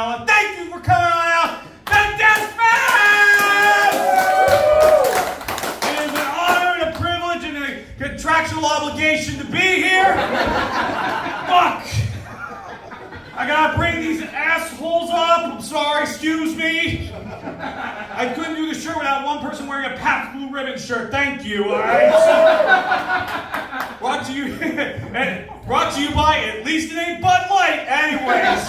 Pimpinella. Thank you for coming on out to DestFest! It is an honor and a privilege and a contractual obligation to be here. Fuck! I gotta bring these assholes up. I'm sorry, excuse me. I couldn't do the shirt without one person wearing a Pabst Blue Ribbon shirt. Thank you, alright? Brought to you by At Least It Ain't Bud Light. Anyways,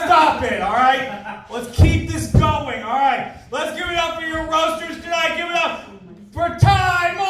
stop it, alright? Let's keep this going, alright? Let's give it up for your roasters tonight. Give it up for Ty Moore!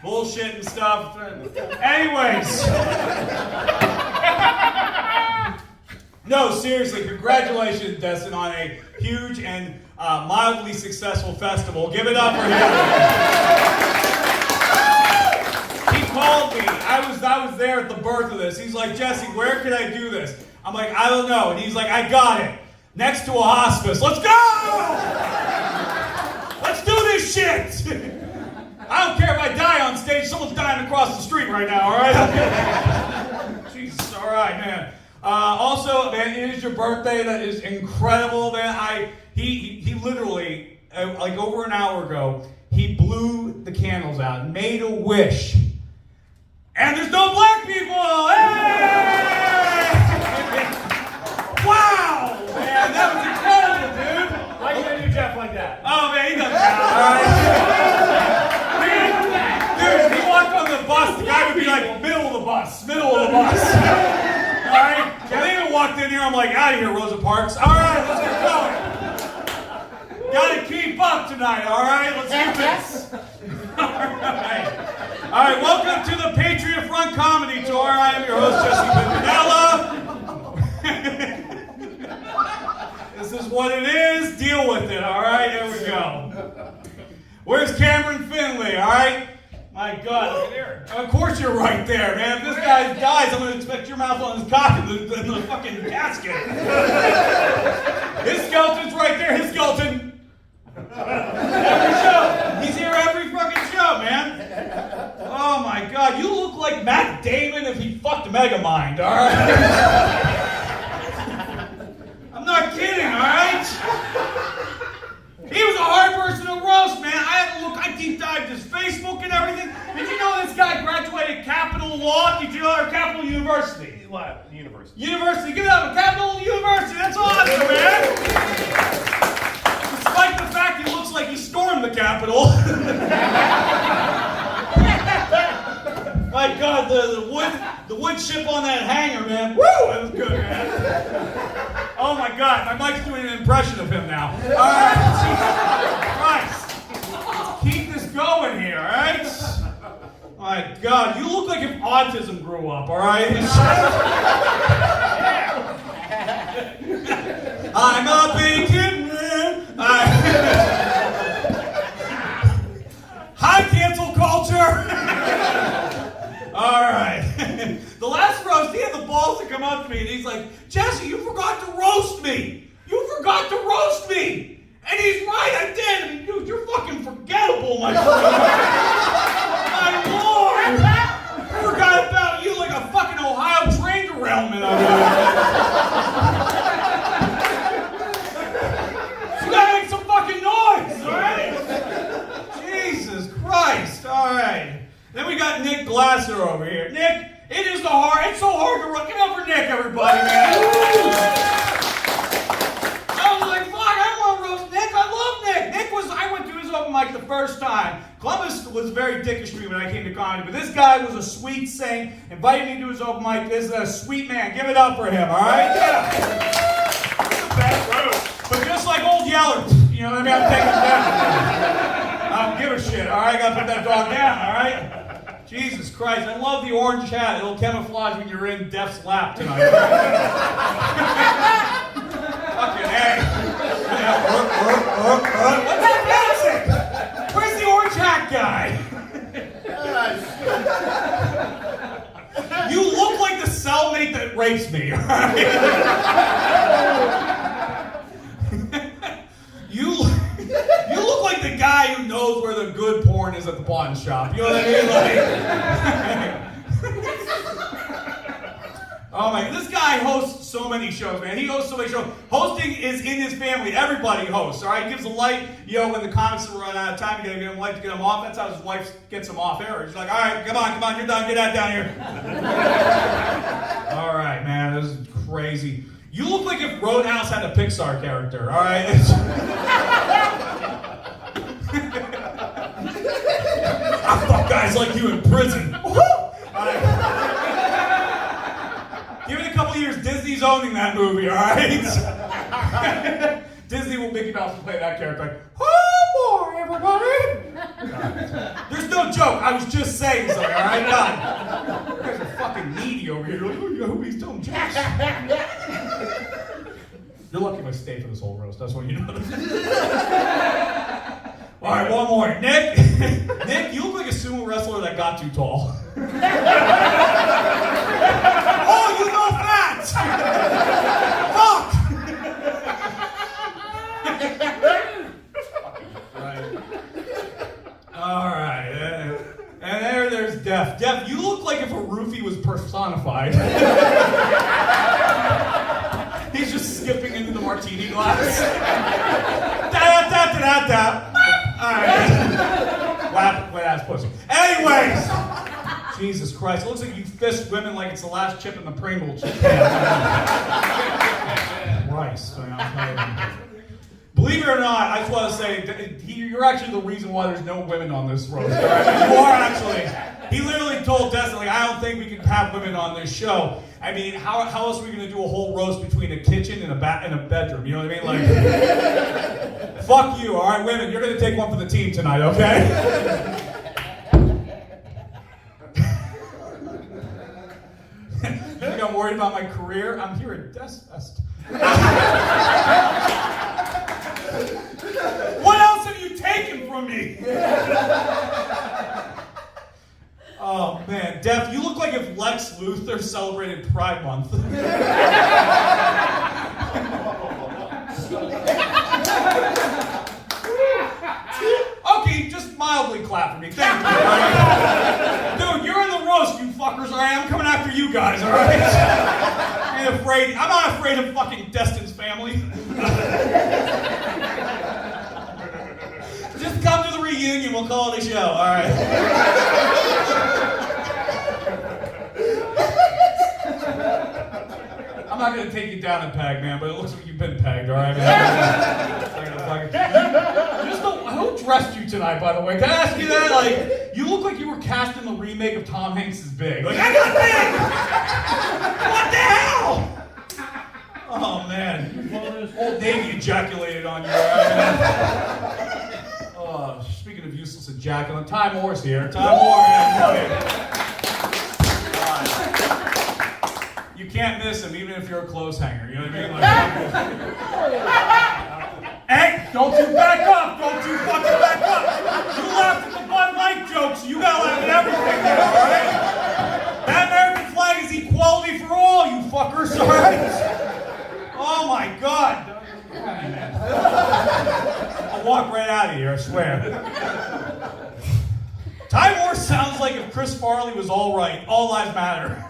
Bullshit and stuff. Anyways. No, seriously, congratulations, Destin, on a huge and mildly successful festival. Give it up for him. He called me. I was there at the birth of this. He's like, Jesse, where can I do this? I'm like, I don't know. And he's like, I got it. Next to a hospice. Let's go! Let's do this shit! I don't care if I die on stage. Someone's dying across the street right now, all right? Jesus, all right, man. Also, man, it is your birthday. That is incredible, man. He literally, like over an hour ago, he blew the candles out and made a wish. And there's no black people! Hey! Wow! Man, that was incredible, dude. Why you gonna do Jeff like that? Oh, man, he doesn't count, all right? Dude, if he walked on the bus, the guy would be like, middle of the bus. Alright? If they even walked in here, I'm like, out of here, Rosa Parks. Alright, let's get going. Gotta keep up tonight, alright? Let's do this. Alright, welcome to the Patriot Front Comedy Tour. I am your host, Jesse Pimpinella. This is what it is. Deal with it, alright? Here we go. Where's Cameron Findlay, alright? My God, look at there. Of course you're right there, man. If this guy dies, I'm going to expect your mouth on his cock in the fucking casket. His skeleton's right there, his skeleton. Every show. He's here every fucking show, man. Oh my God, you look like Matt Damon if he fucked Megamind, alright? I'm not kidding, alright? He was a hard person to roast, man. I Capital University. What? University. University, give it up, Capital University, that's awesome, man! Despite the fact he looks like he stormed the Capitol. My God, the wood chip on that hanger, man. Woo! That was good, man. Oh my God, my mic's doing an impression of him now. All right, Jesus Christ. Keep this going here, all right? My God, you look like if autism grew up, all right? I'm a bacon man. Hi, cancel culture. All right. The last roast, he had the balls to come up to me, and he's like, Jesse, you forgot to roast me. You forgot to roast me. And he's right, I did. I mean, dude, you're fucking forgettable, my friend. My Lord. I forgot about you like a fucking Ohio train derailment. You gotta make some fucking noise, all right? Jesus Christ, all right. Then we got Nick Glaser over here. Nick, it's so hard to run. Give it up for Nick, everybody, man. I was like, fuck, I want to roast Nick. I love Nick. I went to his open mic the first time. Columbus was very dickish to me when I came to comedy, but this guy was a sweet saint, invited me to his open mic. This is a sweet man. Give it up for him, all right? Yeah. It's a bad roast. But just like old Yeller, you know what I mean? I'm taking him down. I don't give a shit, all right? I got to put that dog down, all right? Jesus Christ, I love the orange hat. It'll camouflage when you're in Def's lap tonight. Fucking A. What's that music? Where's the orange hat guy? You look like the cellmate that rapes me, all right? You look like the guy who knows where the good porn is at the pawn shop. You know what I mean? Oh my, this guy hosts so many shows, man. He hosts so many shows. Hosting is in his family. Everybody hosts, all right? He gives a light, when the comics run out of time, you gotta give him a light to get him off. That's how his wife gets him off air. She's like, all right, come on, you're done. Get that down here. All right, man, this is crazy. You look like if Roadhouse had a Pixar character, all right? I fuck guys like you in prison. All right. Give it a couple years, Disney's owning that movie, all right? Disney will Mickey Mouse will play that character like, oh boy, everybody. There's no joke, I was just saying something, all right? God. You guys are fucking needy over here. You're like, oh, you know who he's telling jokes. You're lucky if I stay for this whole roast. That's what you know. All right, one more. Nick, you look like a sumo wrestler that got too tall. Oh, you know fat! Fuck! Right. All right. And there's Def. Def, you look like if a roofie was personified. He's just skipping into the martini glass. Da-da-da-da-da-da. All right. Wet ass pussy. Anyways. Jesus Christ. It looks like you fist women like it's the last chip in the Pringle chip can. Christ. Believe it or not, I just want to say, you're actually the reason why there's no women on this roast. Right? You are actually. He literally told Destin, like, I don't think we can have women on this show. I mean, how else are we going to do a whole roast between a kitchen and a bedroom? You know what I mean? Like, fuck you, all right, women. You're going to take one for the team tonight, okay? You think I'm worried about my career? I'm here at DestFest. What else have you taken from me? Oh man, Def, you look like if Lex Luthor celebrated Pride Month. Okay, just mildly clap for me. Thank you. Right? Dude, you're in the roast, you fuckers. All right, I'm coming after you guys. All right. I'm not afraid of fucking Destin's family. Just come to the reunion. We'll call it a show. All right. I'm not gonna take you down a peg, man, but it looks like you've been pegged, all right, man? Who dressed you tonight, by the way? Can I ask you that? Like, you look like you were cast in the remake of Tom Hanks' Big. Like, I got big! What the hell? Oh, man. Old Navy ejaculated on you, all right, man? Speaking of useless ejaculation, Ty Moore's here. Ty Moore, man. You can't miss him, even if you're a clothes hanger. You know what I mean? Like, hey, don't you back up! Don't you fucking back up! You laughed at the Bud Light jokes, you gotta laugh at everything there, alright? That American flag is equality for all, you fuckers, alright? Oh my God! I'll walk right out of here, I swear. Ty Moore sounds like if Chris Farley was all right. All lives matter.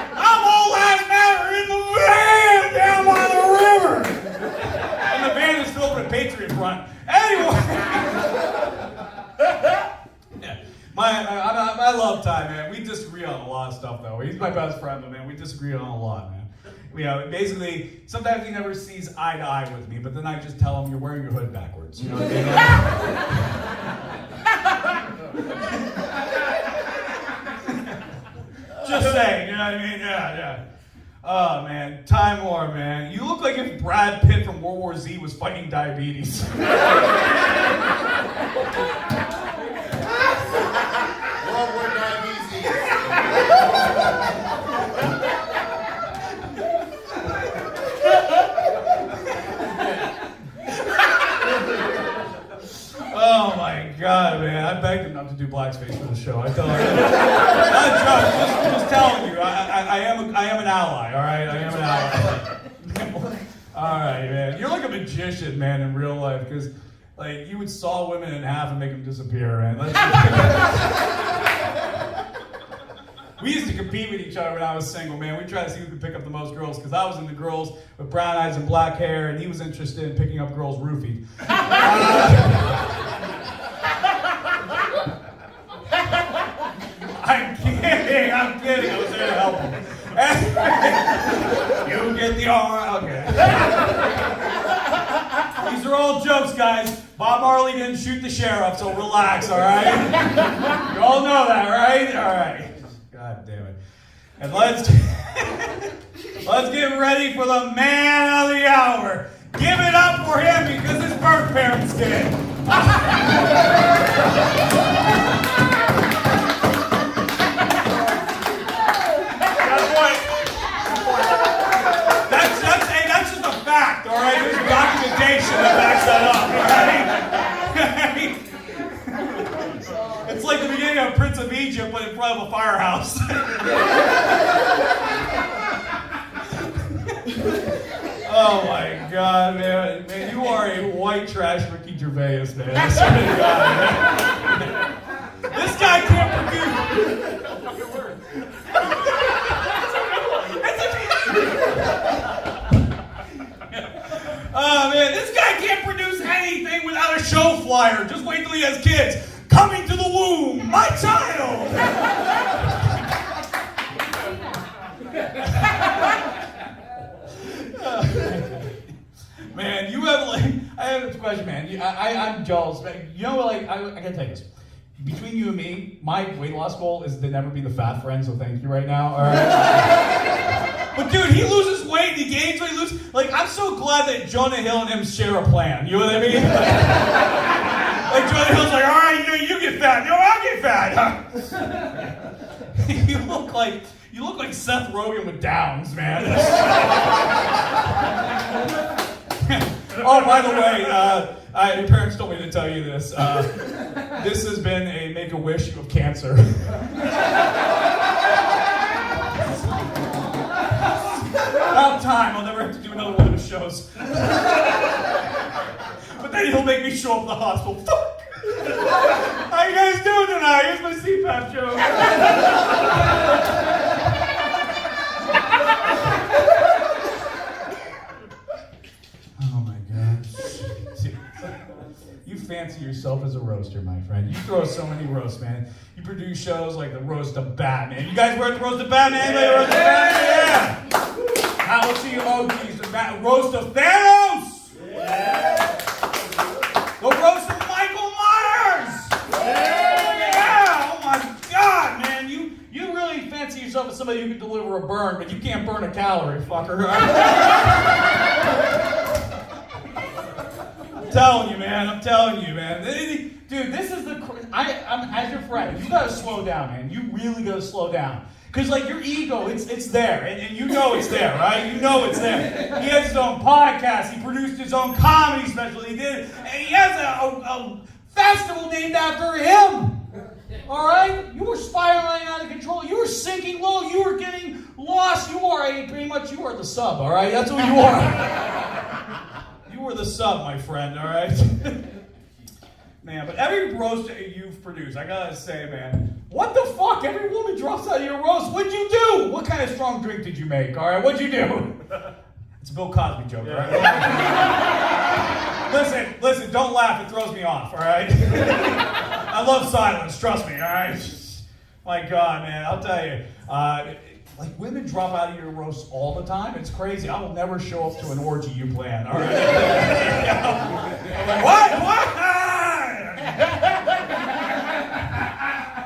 I'm all lives matter in the van down by the river. And the van is filled with a Patriot front. Anyway. Yeah. I love Ty, man. We disagree on a lot of stuff, though. He's my best friend, but man, we disagree on a lot, man. You know, basically, sometimes he never sees eye to eye with me, but then I just tell him you're wearing your hood backwards. You know what I mean? Just saying, you know what I mean? Yeah. Oh, man. Ty Moore, man. You look like if Brad Pitt from World War Z was fighting diabetes. World War diabetes. Oh my God, man! I begged him not to do blackface for the show. I told him, just telling you, I am an ally. All right, I am an ally. All right, man. You're like a magician, man, in real life, because like you would saw women in half and make them disappear, man. We used to compete with each other when I was single, man. We tried to see who could pick up the most girls, because I was into girls with brown eyes and black hair, and he was interested in picking up girls roofied. I'm kidding. I was there to help him. You get the arm. Okay. These are all jokes, guys. Bob Marley didn't shoot the sheriff, so relax, all right? You all know that, right? All right. God damn it. And let's get ready for the man of the hour. Give it up for him because his birth parents did. That's just a fact, all right? There's documentation that backs that up, all right? It's like the beginning of Prince of Egypt, but in front of a firehouse. Oh my God, man. Man, you are a white trash Ricky Gervais, man. I swear to God, man. This guy can't produce. Oh man, this guy can't produce anything without a show flyer. Just wait till he has kids. Coming to the womb, my child. Man, you have like, I have a question, man. I'm jealous. You know what, like, I gotta tell you this. Between you and me, my weight loss goal is to never be the fat friend, so thank you right now, all right? But dude, he loses weight and he gains weight, like, I'm so glad that Jonah Hill and him share a plan, you know what I mean? Like Jonah Hill's like, all right, you get fat, no, I'll get fat. You look like Seth Rogen with Downs, man. Oh, by the way, your parents told me to tell you this. This has been a Make-A-Wish of cancer. About time, I'll never have to do another one of his shows. But then he'll make me show up at the hospital. Fuck! How you guys doing tonight? Here's my CPAP joke. Oh my God. You fancy yourself as a roaster, my friend. You throw so many roasts, man. You produce shows like the Roast of Batman. You guys were at the Roast of Batman? Anybody Roast of Batman? Yeah. Now let's see emojis. The Roast of Thanos. Yeah. The Roast of Michael Myers. Yeah. Oh my God, man. You really fancy yourself as somebody who can deliver a burn, but you can't burn a calorie, fucker. I'm telling you, man. Dude, this is I'm as your friend. You gotta slow down, man. You really gotta slow down. Cause like your ego, it's there, and you know it's there, right? You know it's there. He has his own podcast. He produced his own comedy special. He has a festival named after him. All right, you were spiraling out of control. You were sinking low. You were getting lost. You are the sub. All right, that's what you are. You were the sub, my friend. All right. Man, but every roast that you've produced, I gotta say, man, what the fuck? Every woman drops out of your roast. What'd you do? What kind of strong drink did you make? All right, what'd you do? It's a Bill Cosby joke, all right? Listen, don't laugh. It throws me off, all right? I love silence, trust me, all right? My God, man, I'll tell you. Like, women drop out of your roast all the time. It's crazy. I will never show up to an orgy you plan, all right? I'm like, what?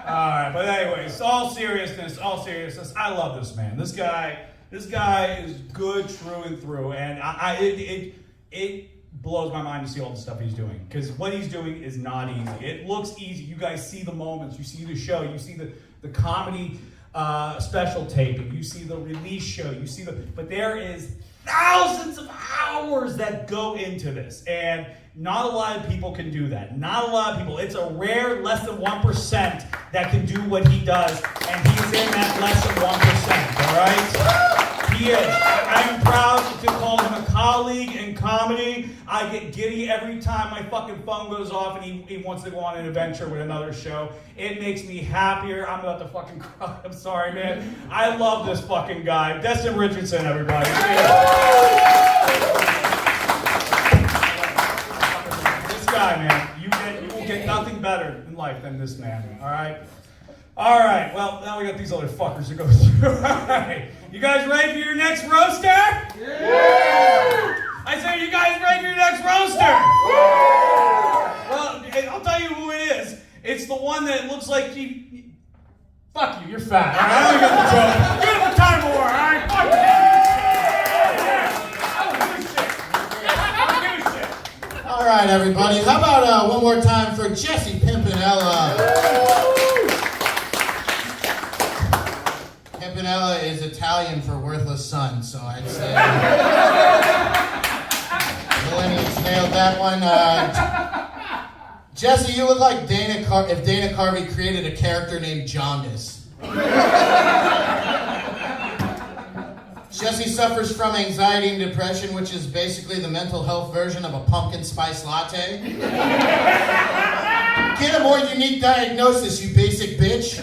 Alright, but anyways, all seriousness, I love this man. This guy is good through and through, and it blows my mind to see all the stuff he's doing, because what he's doing is not easy. It looks easy. You guys see the moments, you see the show, you see the comedy special taping, you see the release show, but there is thousands of hours that go into this, and not a lot of people can do that. Not a lot of people. It's a rare less than 1% that can do what he does, and he's in that less than 1%, all right? He is. I am proud to call him a colleague in comedy. I get giddy every time my fucking phone goes off and he wants to go on an adventure with another show. It makes me happier. I'm about to fucking cry. I'm sorry, man. I love this fucking guy. Destin Richardson, everybody. Guy, man. You will get nothing better in life than this man. All right. Well, now we got these other fuckers to go through. All right. You guys ready for your next roaster? Yeah! I said, you guys ready for your next roaster? Yeah! Well, I'll tell you who it is. It's the one that looks like he... Fuck you. You're fat. All right? I don't get the joke. Give him a time war. All right? Fuck you. All right, everybody. How about one more time for Jesse Pimpinella? Pimpinella is Italian for worthless son, so I'd say Millennials nailed that one. Jesse, you look like if Dana Carvey created a character named Jaundice. Jesse suffers from anxiety and depression, which is basically the mental health version of a pumpkin spice latte. Get a more unique diagnosis, you basic bitch.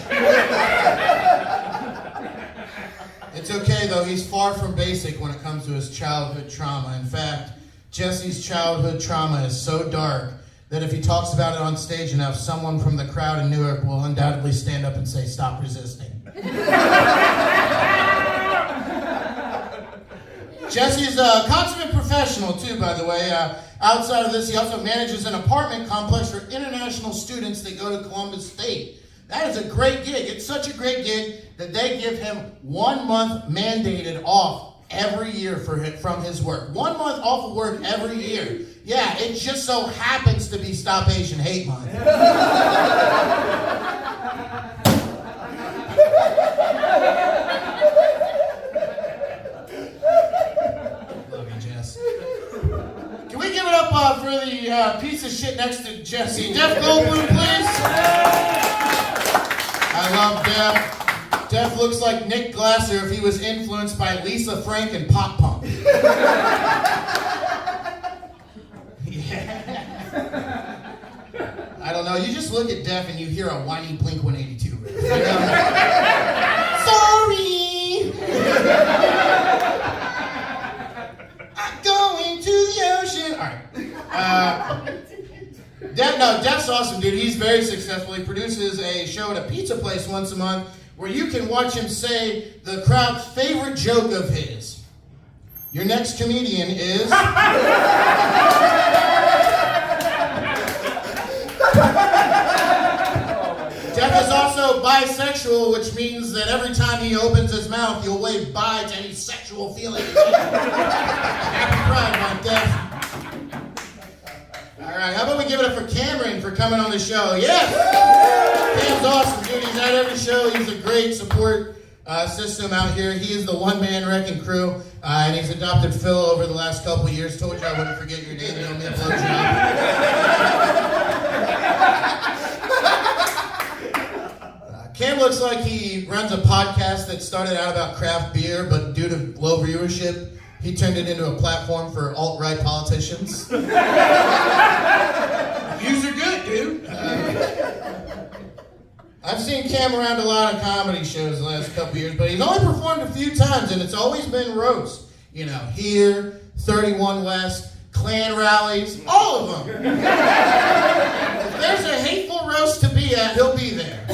It's okay, though. He's far from basic when it comes to his childhood trauma. In fact, Jesse's childhood trauma is so dark that if he talks about it on stage enough, someone from the crowd in Newark will undoubtedly stand up and say, "Stop resisting." Jesse's a consummate professional, too, by the way. Outside of this, he also manages an apartment complex for international students that go to Columbus State. That is a great gig. It's such a great gig that they give him 1 month mandated off every year from his work. 1 month off of work every year. Yeah, it just so happens to be Stop Asian Hate Month. Can we give it up for the piece of shit next to Jesse? Jeff Goldblum, please. I love Jeff. Jeff looks like Nick Glaser if he was influenced by Lisa Frank and pop punk. Yeah. I don't know. You just look at Jeff and you hear a whiny Blink-182 riff. You know? Sorry. Going to the ocean. All right. Def's awesome, dude. He's very successful. He produces a show at a pizza place once a month where you can watch him say the crowd's favorite joke of his. Your next comedian is... Def is also bisexual, which means that every time he opens his mouth, you'll wave bye to any sexual feelings. Happy Pride Month, Def. All right, how about we give it up for Cameron for coming on the show? Yes! Cam's awesome, dude. He's at every show. He's a great support system out here. He is the one-man wrecking crew, and he's adopted Phil over the last couple of years. Told you I wouldn't forget your name. You owe me a blowjob. Cam looks like he runs a podcast that started out about craft beer, but due to low viewership, he turned it into a platform for alt-right politicians. Views are good, dude. I've seen Cam around a lot of comedy shows the last couple years, but he's only performed a few times, and it's always been roast. You know, here, 31 West, Klan rallies, all of them. If there's a hateful roast to be at, he'll be there.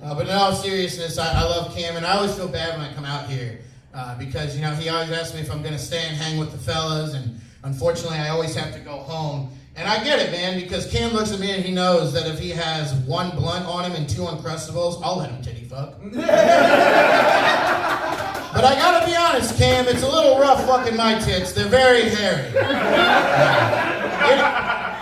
But in all seriousness, I love Cam, and I always feel bad when I come out here. Because, you know, he always asks me if I'm going to stay and hang with the fellas, and unfortunately I always have to go home. And I get it, man, because Cam looks at me and he knows that if he has one blunt on him and 2 Uncrustables, I'll let him titty fuck. But I gotta be honest, Cam, it's a little rough fucking my tits. They're very hairy.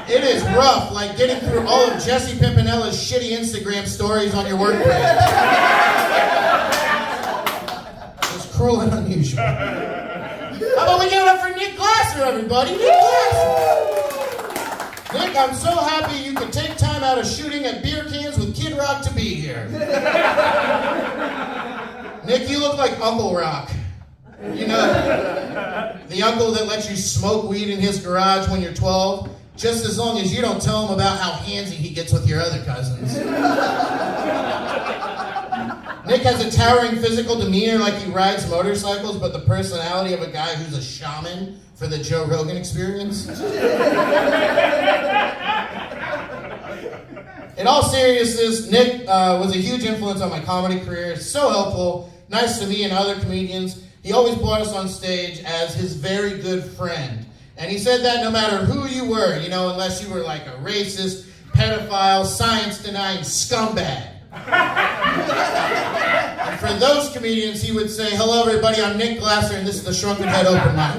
It is rough, like getting through all of Jesse Pimpinella's shitty Instagram stories on your work page. Cruel and unusual. How about we give it up for Nick Glaser, everybody? Nick Glaser! Nick, I'm so happy you could take time out of shooting at beer cans with Kid Rock to be here. Nick, you look like Uncle Rock. You know, the uncle that lets you smoke weed in his garage when you're 12, just as long as you don't tell him about how handsy he gets with your other cousins. Nick has a towering physical demeanor like he rides motorcycles, but the personality of a guy who's a shaman for the Joe Rogan experience. In all seriousness, Nick was a huge influence on my comedy career. So helpful, nice to me and other comedians. He always brought us on stage as his very good friend. And he said that no matter who you were, you know, unless you were like a racist, pedophile, science-denying scumbag. And for those comedians, he would say, "Hello, everybody, I'm Nick Glaser, and this is the Shrunken Head Open Mic."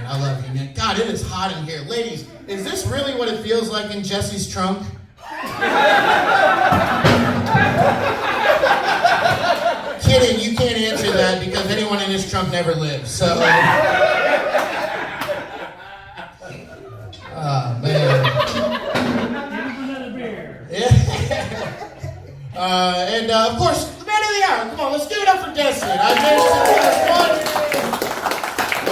I love you, Nick. God, it is hot in here. Ladies, is this really what it feels like in Jesse's trunk? Kidding, you can't answer that because anyone in his trunk never lives, so... Oh, man. And of course, the man of the hour. Come on, let's give it up for Destin. I managed to do this one.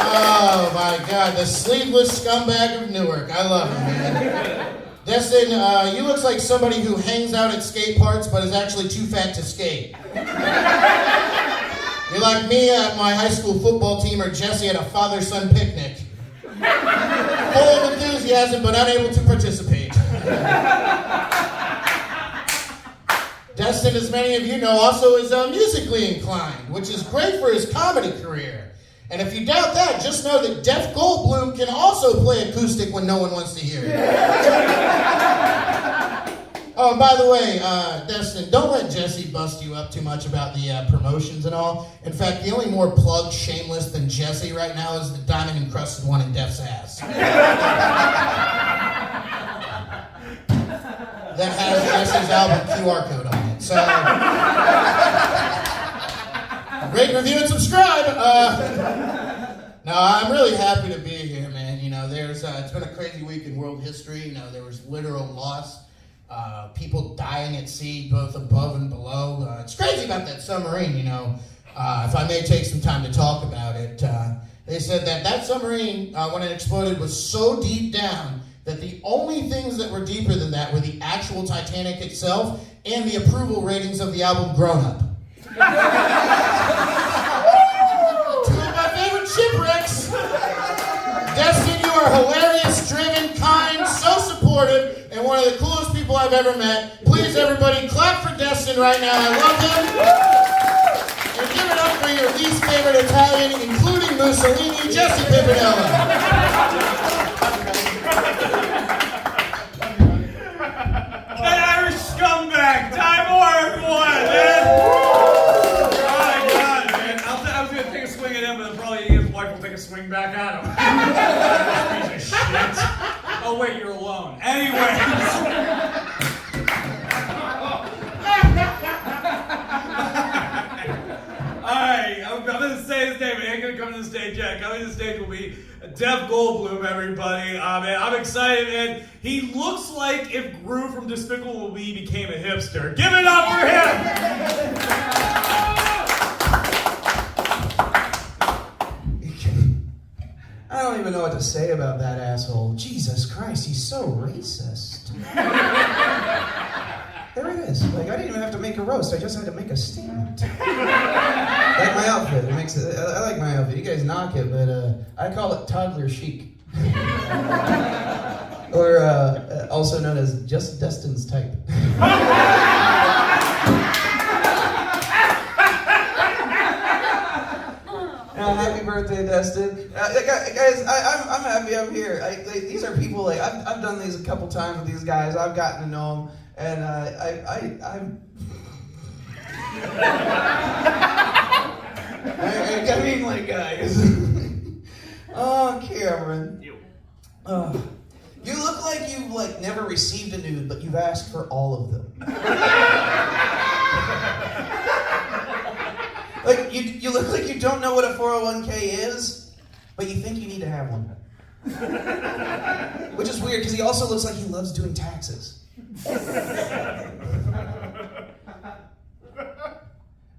Oh my God, the sleeveless scumbag of Newark. I love him, man. Destin, you look like somebody who hangs out at skate parks but is actually too fat to skate. You're like me at my high school football team or Jesse at a father-son picnic. Full of enthusiasm but unable to participate. Destin, as many of you know, also is musically inclined, which is great for his comedy career. And if you doubt that, just know that Deaf Goldblum can also play acoustic when no one wants to hear it. Oh, and by the way, Destin, don't let Jesse bust you up too much about the promotions and all. In fact, the only more plugged shameless than Jesse right now is the diamond-encrusted one in Def's ass. That has Jesse's album QR code on it. So, rate, review, and subscribe. No, I'm really happy to be here, man. You know, it's been a crazy week in world history. You know, there was literal loss. People dying at sea, both above and below. It's crazy about that submarine, you know. If I may take some time to talk about it, they said that submarine, when it exploded, was so deep down that the only things that were deeper than that were the actual Titanic itself and the approval ratings of the album Grown Up. Two of my favorite shipwrecks. are hilarious, driven, kind, so supportive, and one of the coolest people I've ever met. Please, everybody, clap for Destin right now. I love him. And give it up for your least favorite Italian, including Mussolini, Jesse Pimpinella. An Irish scumbag! Time more, everyone! Man. Oh my God, man. I was gonna take a swing at him, but then probably his wife will take a swing back at him. Piece of shit. Oh wait, you're alone. Anyways. Alright, I'm gonna say his name, but he ain't gonna come to the stage yet. Coming to the stage will be Dev Goldblum, everybody. Man, I'm excited, and he looks like if Gru from Despicable Me became a hipster. Give it up for him! I don't even know what to say about that asshole. Jesus Christ, he's so racist. There it is. Like, I didn't even have to make a roast. I just had to make a statement. Like my outfit. I like my outfit. You guys knock it, but I call it toddler chic. Or also known as just Destin's type. Happy birthday, Destin. Guys, I'm happy I'm here. These are people, like, I've done these a couple times with these guys. I've gotten to know them, and I mean, like, guys. Oh, Cameron. You look like you've, like, never received a nude, but you've asked for all of them. Like, you look like you don't know what a 401k is, but you think you need to have one. Which is weird, because he also looks like he loves doing taxes.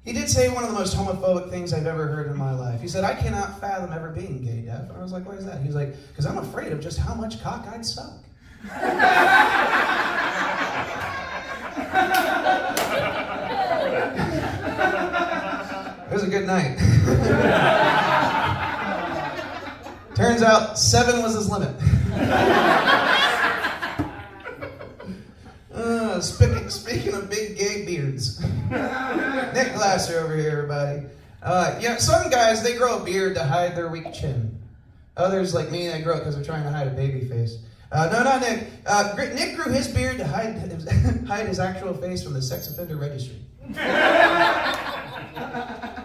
He did say one of the most homophobic things I've ever heard in my life. He said, "I cannot fathom ever being gay, Def." And I was like, "Why is that?" He was like, "Because I'm afraid of just how much cock I'd suck." It was a good night. Turns out 7 was his limit. Speaking of big gay beards. Nick Glaser over here, everybody. Some guys, they grow a beard to hide their weak chin. Others, like me, they grow it because they're trying to hide a baby face. No, not Nick. Nick grew his beard to hide his actual face from the sex offender registry.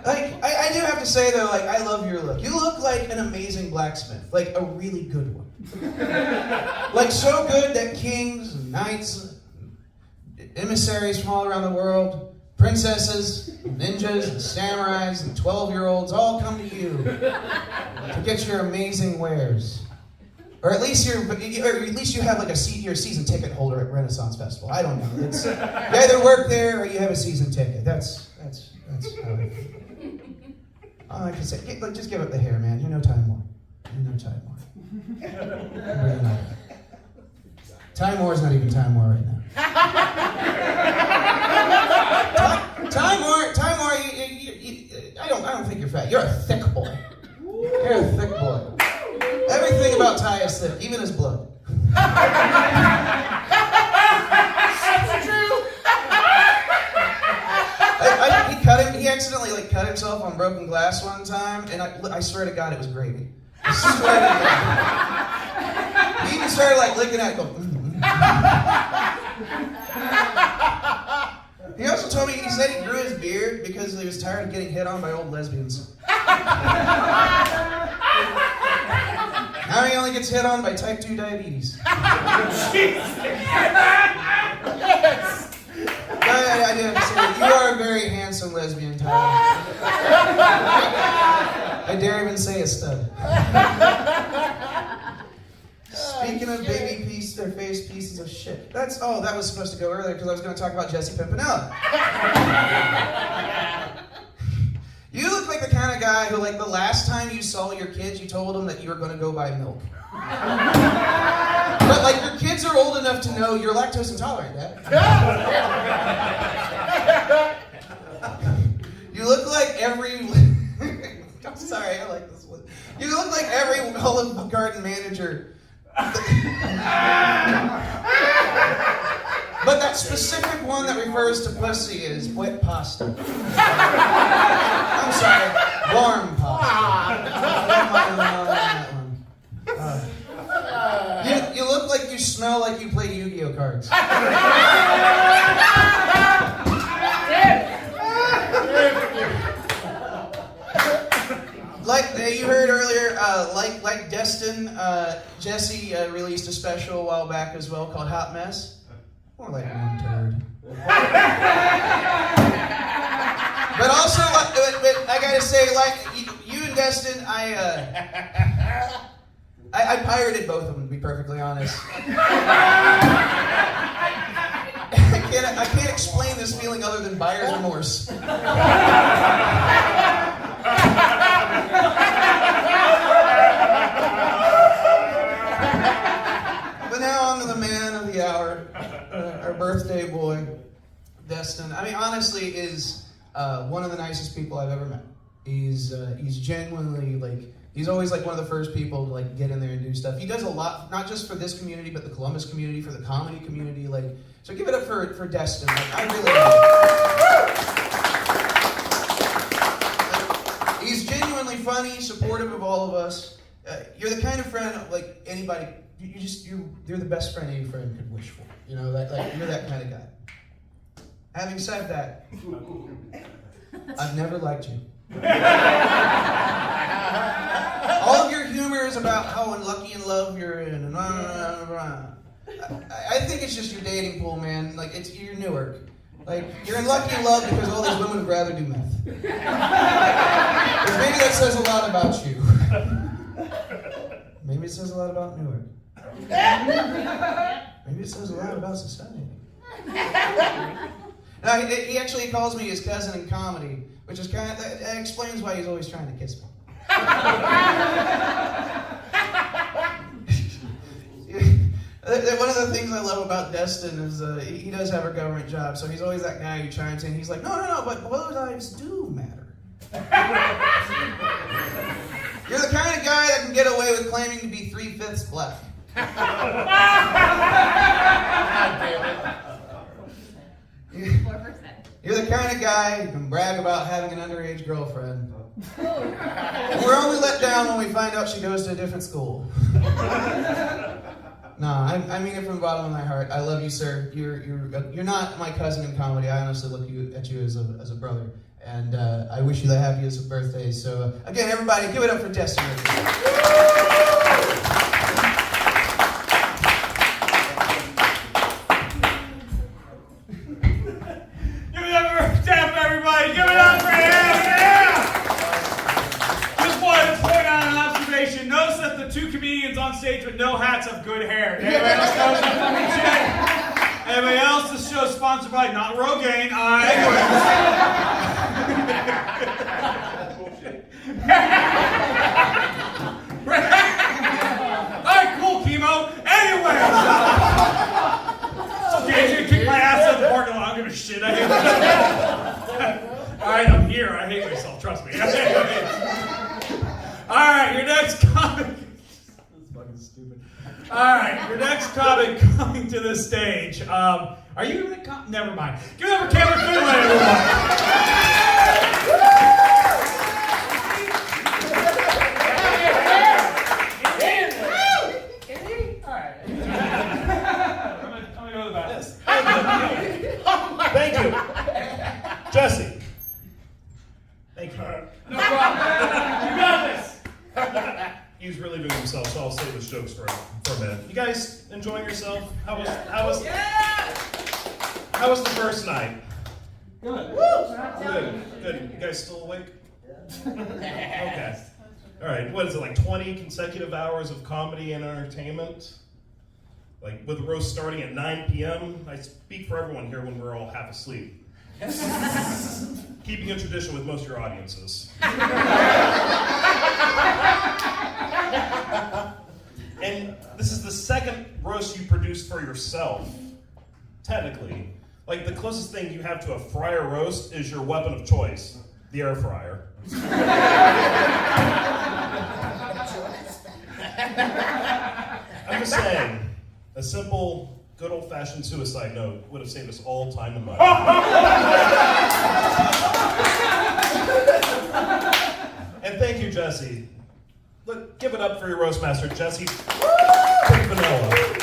Like, I do have to say, though, like, I love your look. You look like an amazing blacksmith. Like, a really good one. Like, so good that kings and knights, emissaries from all around the world, princesses, ninjas, and samurais, and 12-year-olds all come to you to get your amazing wares. Or at least you have like your season ticket holder at Renaissance Festival. I don't know. You either work there or you have a season ticket. That's how I feel. All I can say, just give it the hair, man. You know Time War. You know Time War. Really know. Time War is not even Time War right now. Time War. I don't think you're fat. You're a thick boy. You're a thick boy. Everything about Ty is thick, even his blood. That's true. He accidentally cut himself on broken glass one time, and I swear to God it was gravy. I swear to God. He even started licking at it, going. He also told me, he said he grew his beard because he was tired of getting hit on by old lesbians. Now he only gets hit on by type 2 diabetes. Yes. I did have to say that. You are a very handsome lesbian, Tyler. I dare even say a stud. Speaking of baby face pieces of shit. That was supposed to go earlier because I was going to talk about Jesse Pimpinella. You look like the kind of guy who, the last time you saw your kids, you told them that you were going to go buy milk. But, your kids are old enough to know you're lactose intolerant, Dad. You look like every... I'm sorry, I like this one. You look like every Olive Garden manager. But that specific one that refers to pussy is wet pasta. I'm sorry, warm pasta. You look like you smell like you play Yu-Gi-Oh cards. Like you heard earlier, like Destin, Jesse released a special a while back as well called Hot Mess. More like one turd. But also, but I gotta say, like you and Destin, I pirated both of them, to be perfectly honest. I can't explain this feeling other than buyer's remorse. But now on to the man of the hour, our birthday boy, Destin. I mean, honestly, is one of the nicest people I've ever met. He's genuinely like. He's always like one of the first people to like get in there and do stuff. He does a lot, not just for this community, but the Columbus community, for the comedy community. Like, so give it up for Destin. Like, I really. He's genuinely funny, supportive of all of us. You're the kind of friend like anybody. You're the best friend any friend could wish for. You know, like you're that kind of guy. Having said that, I've never liked you. All of your humor is about how unlucky in love you're in, and I think it's just your dating pool, man. Like you're Newark. Like you're unlucky in love because all these women would rather do meth. Maybe that says a lot about you. Maybe it says a lot about Newark. Maybe it says a lot about society. Now, he actually calls me his cousin in comedy, which is kind of, that explains why he's always trying to kiss me. One of the things I love about Destin is he does have a government job, so he's always that guy who chimes in. He's like, no, but those lives do matter. You're the kind of guy that can get away with claiming to be 3/5 black. You're the kind of guy who can brag about having an underage girlfriend. We're only let down when we find out she goes to a different school. No, I mean it from the bottom of my heart. I love you, sir. You're not my cousin in comedy. I honestly look at you as a brother. And I wish you the happiest of birthdays. So again, everybody, give it up for Destin Richardson. On stage with no hats have good hair. Anybody else? This show is sponsored by not Rogaine. Alright, cool, chemo. Anyway. Okay, you're gonna kick my ass out the parking lot. I don't give a shit. I hate myself. Alright, I'm here. I hate myself. Trust me. Alright, your next comic. Stupid. All right, your next comic coming to the stage. Are you even a comic? Never mind. Give it up for Cameron Findlay, everyone. All right. I'm gonna go to the bathroom. Thank you, Jesse. Thank you. No problem. You got this. He's relieving himself, so I'll save his jokes for a minute. You guys enjoying yourself? How was the first night? Good. Good. You guys still awake? Okay. All right. What is it, like 20 consecutive hours of comedy and entertainment? Like with the roast starting at 9 p.m. I speak for everyone here when we're all half asleep. Keeping a tradition with most of your audiences. And this is the second roast you produced for yourself, technically. Like, the closest thing you have to a fryer roast is your weapon of choice, the air fryer. I'm just saying, a simple, good old-fashioned suicide note would have saved us all time and money. And thank you, Jesse. Give it up for your Roastmaster, Jesse Pimpinella.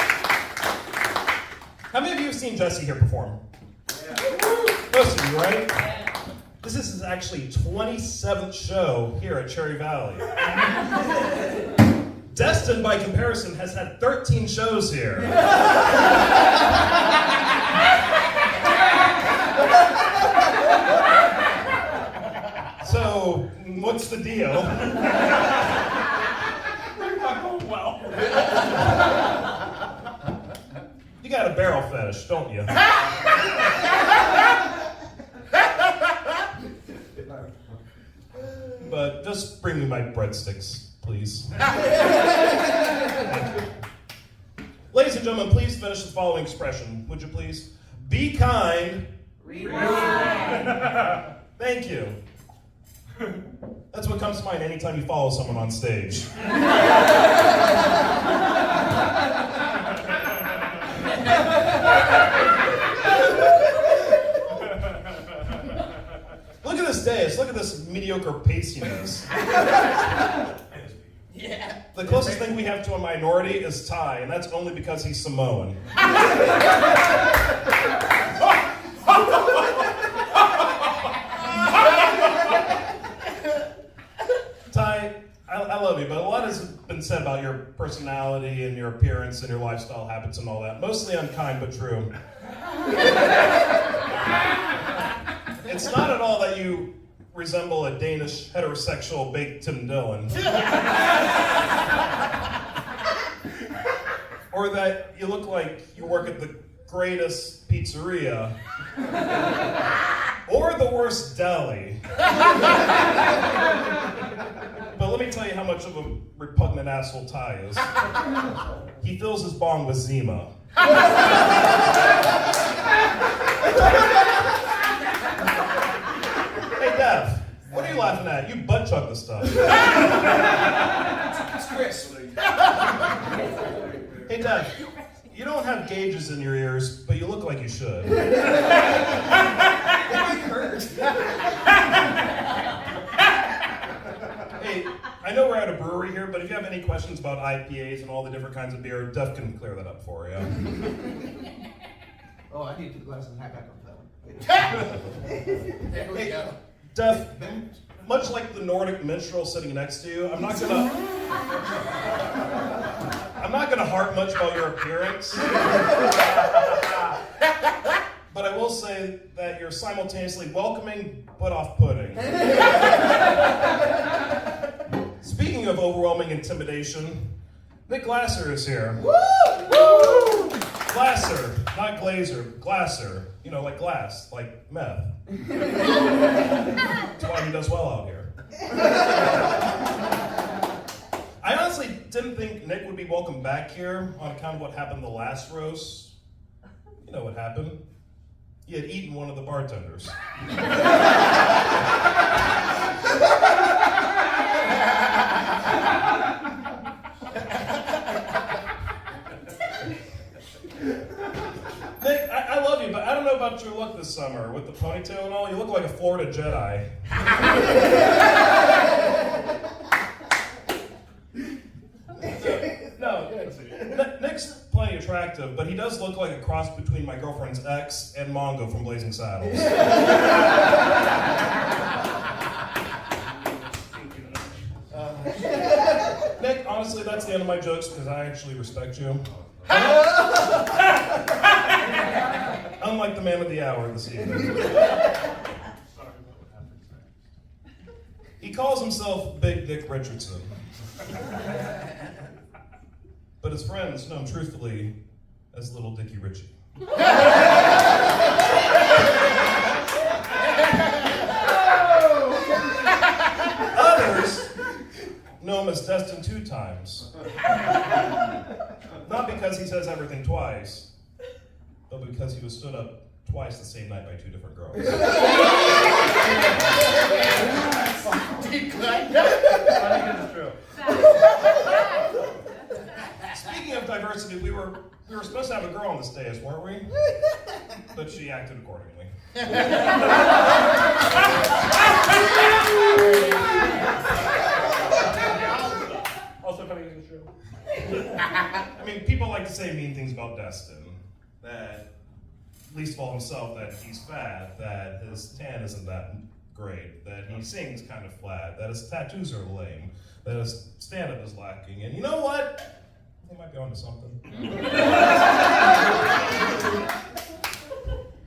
How many of you have seen Jesse here perform? Most of you, right? This is his actually 27th show here at Cherry Valley. Destin, by comparison, has had 13 shows here. So, what's the deal? Well. You got a barrel fetish, don't you? But just bring me my breadsticks, please. Thank you. Ladies and gentlemen, please finish the following expression, would you please? Be kind. Rewind. Thank you. That's what comes to mind anytime you follow someone on stage. Look at this dais. Look at this mediocre pastiness. Yeah. The closest thing we have to a minority is Ty, and that's only because he's Samoan. Ty, I love you, but a lot has been said about your personality and your appearance and your lifestyle habits and all that. Mostly unkind, but true. It's not at all that you resemble a Danish heterosexual baked Tim Dillon. Or that you look like you work at the greatest pizzeria. Or the worst deli. But let me tell you how much of a repugnant asshole Ty is. He fills his bong with Zima. Hey, Dev, what are you laughing at? You butt chug the stuff. It's Chris. Hey, Dev, you don't have gauges in your ears, but you look like you should. It might hurt. Hey, I know we're at a brewery here, but if you have any questions about IPAs and all the different kinds of beer, Dev can clear that up for you. Oh, I need 2 glasses and hat back on that one. There we go. Dev, much like the Nordic minstrel sitting next to you, I'm not gonna harp much about your appearance. But I will say that you're simultaneously welcoming but off-putting. Speaking of overwhelming intimidation, Nick Glaser is here. Woo! Woo! Glaser, not Glaser, Glaser. You know, like glass, like meth. That's why he does well out here. I honestly didn't think Nick would be welcome back here on account of what happened the last roast. You know what happened. He had eaten one of the bartenders. Nick, I love you, but I don't know about your look this summer. With the ponytail and all, you look like a Florida Jedi. No, Nick's plenty attractive, but he does look like a cross between my girlfriend's ex and Mongo from Blazing Saddles. Nick, honestly, that's the end of my jokes because I actually respect you. Unlike the man of the hour this evening. He calls himself Big Dick Richardson. But his friends know him truthfully as Little Dickie Ritchie. Others know him as Destin 2 times. Not because he says everything twice, but because he was stood up twice the same night by 2 different girls. I think it's true. diversity, we were supposed to have a girl on this dais, weren't we? But she acted accordingly. Also coming in the show. I mean, people like to say mean things about Destin. That, least of all himself, that he's fat, that his tan isn't that great, that he sings kind of flat, that his tattoos are lame, that his stand-up is lacking. And you know what? He might be onto something.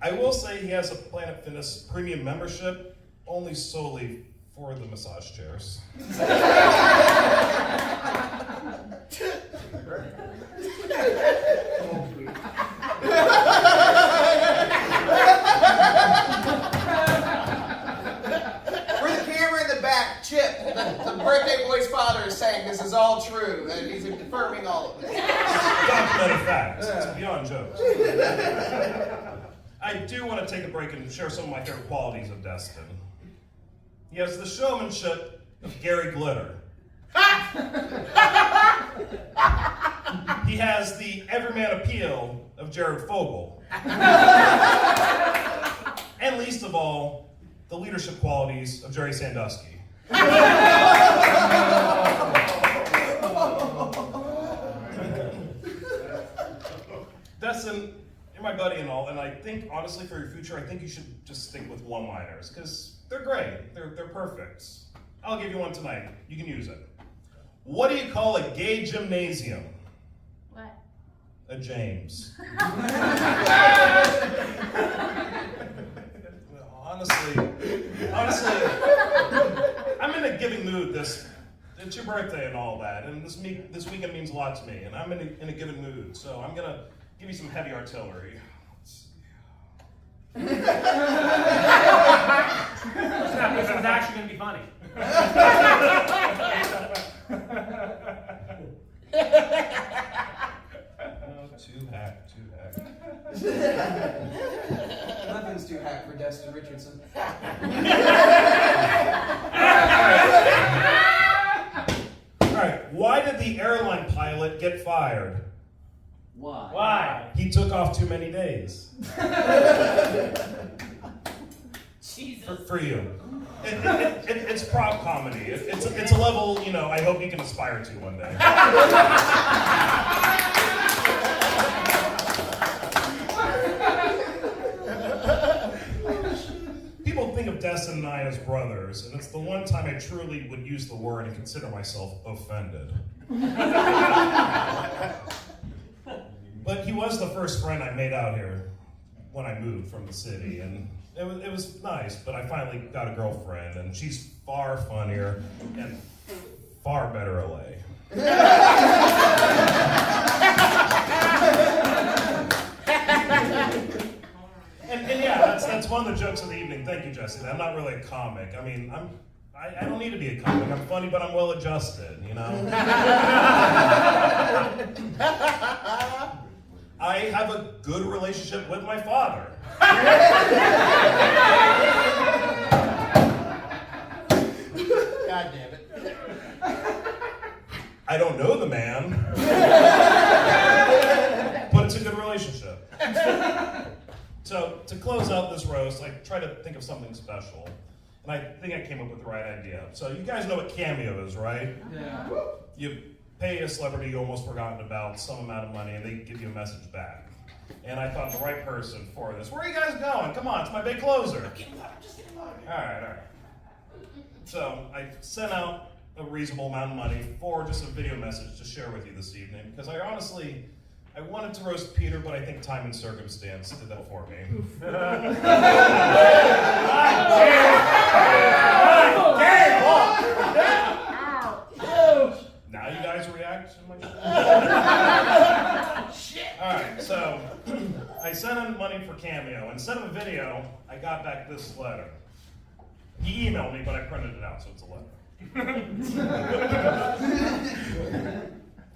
I will say he has a Planet Fitness premium membership, only solely for the massage chairs. For the camera in the back, Chip, the birthday boy's father, is saying this is all true, and he's confirming all of it. Documented facts. It's beyond jokes. I do want to take a break and share some of my favorite qualities of Destin. He has the showmanship of Gary Glitter. He has the everyman appeal of Jared Fogle. And least of all, the leadership qualities of Jerry Sandusky. Destin, you're my buddy and all, and I think, honestly, for your future, I think you should just stick with one-liners, because they're great. They're perfect. I'll give you one tonight. You can use it. What do you call a gay gymnasium? What? A James. Honestly, I'm in a giving mood. It's your birthday and all that, and this weekend means a lot to me, and I'm in a giving mood, so I'm gonna give you some heavy artillery. This is actually going to be funny. Too hack. Nothing's too hack for Destin Richardson. Alright, why did the airline pilot get fired? Why? He took off too many days. Jesus. For you. It's prop comedy. It's a level, I hope you can aspire to one day. People think of Destin and I as brothers, and it's the one time I truly would use the word and consider myself offended. But he was the first friend I made out here when I moved from the city, and it was nice, but I finally got a girlfriend, and she's far funnier and far better LA. And yeah, that's one of the jokes of the evening. Thank you, Jesse. I'm not really a comic. I mean, I don't need to be a comic. I'm funny, but I'm well adjusted, I have a good relationship with my father. God damn it. I don't know the man, but it's a good relationship. So, to close out this roast, I try to think of something special. And I think I came up with the right idea. So, you guys know what Cameo is, right? Yeah. You pay a celebrity you almost forgotten about some amount of money, and they give you a message back. And I thought the right person for this. Where are you guys going? Come on, it's my big closer. All right. So I sent out a reasonable amount of money for just a video message to share with you this evening, because I wanted to roast Peter, but I think time and circumstance did that for me. Now you guys react to my Alright, so I sent him money for Cameo. Instead of a video, I got back this letter. He emailed me, but I printed it out, so it's a letter.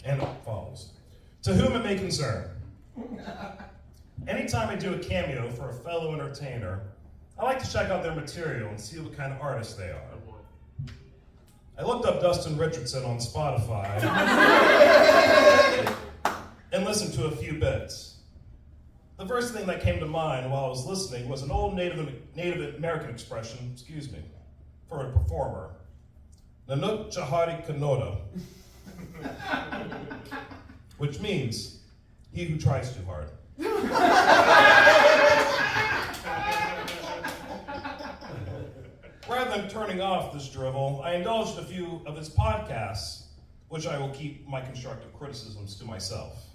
And it follows. To whom it may concern. Anytime I do a cameo for a fellow entertainer, I like to check out their material and see what kind of artists they are. I looked up Destin Richardson on Spotify. bits. The first thing that came to mind while I was listening was an old Native American expression, for a performer. Nanuk Chahari Kanoda, which means, he who tries too hard. Rather than turning off this drivel, I indulged a few of his podcasts, which I will keep my constructive criticisms to myself.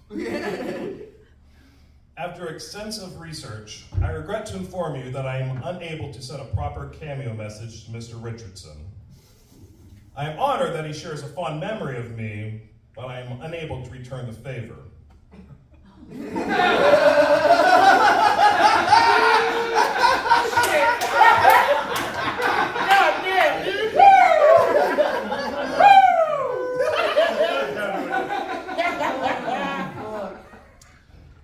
After extensive research, I regret to inform you that I am unable to send a proper cameo message to Mr. Richardson. I am honored that he shares a fond memory of me, but I am unable to return the favor.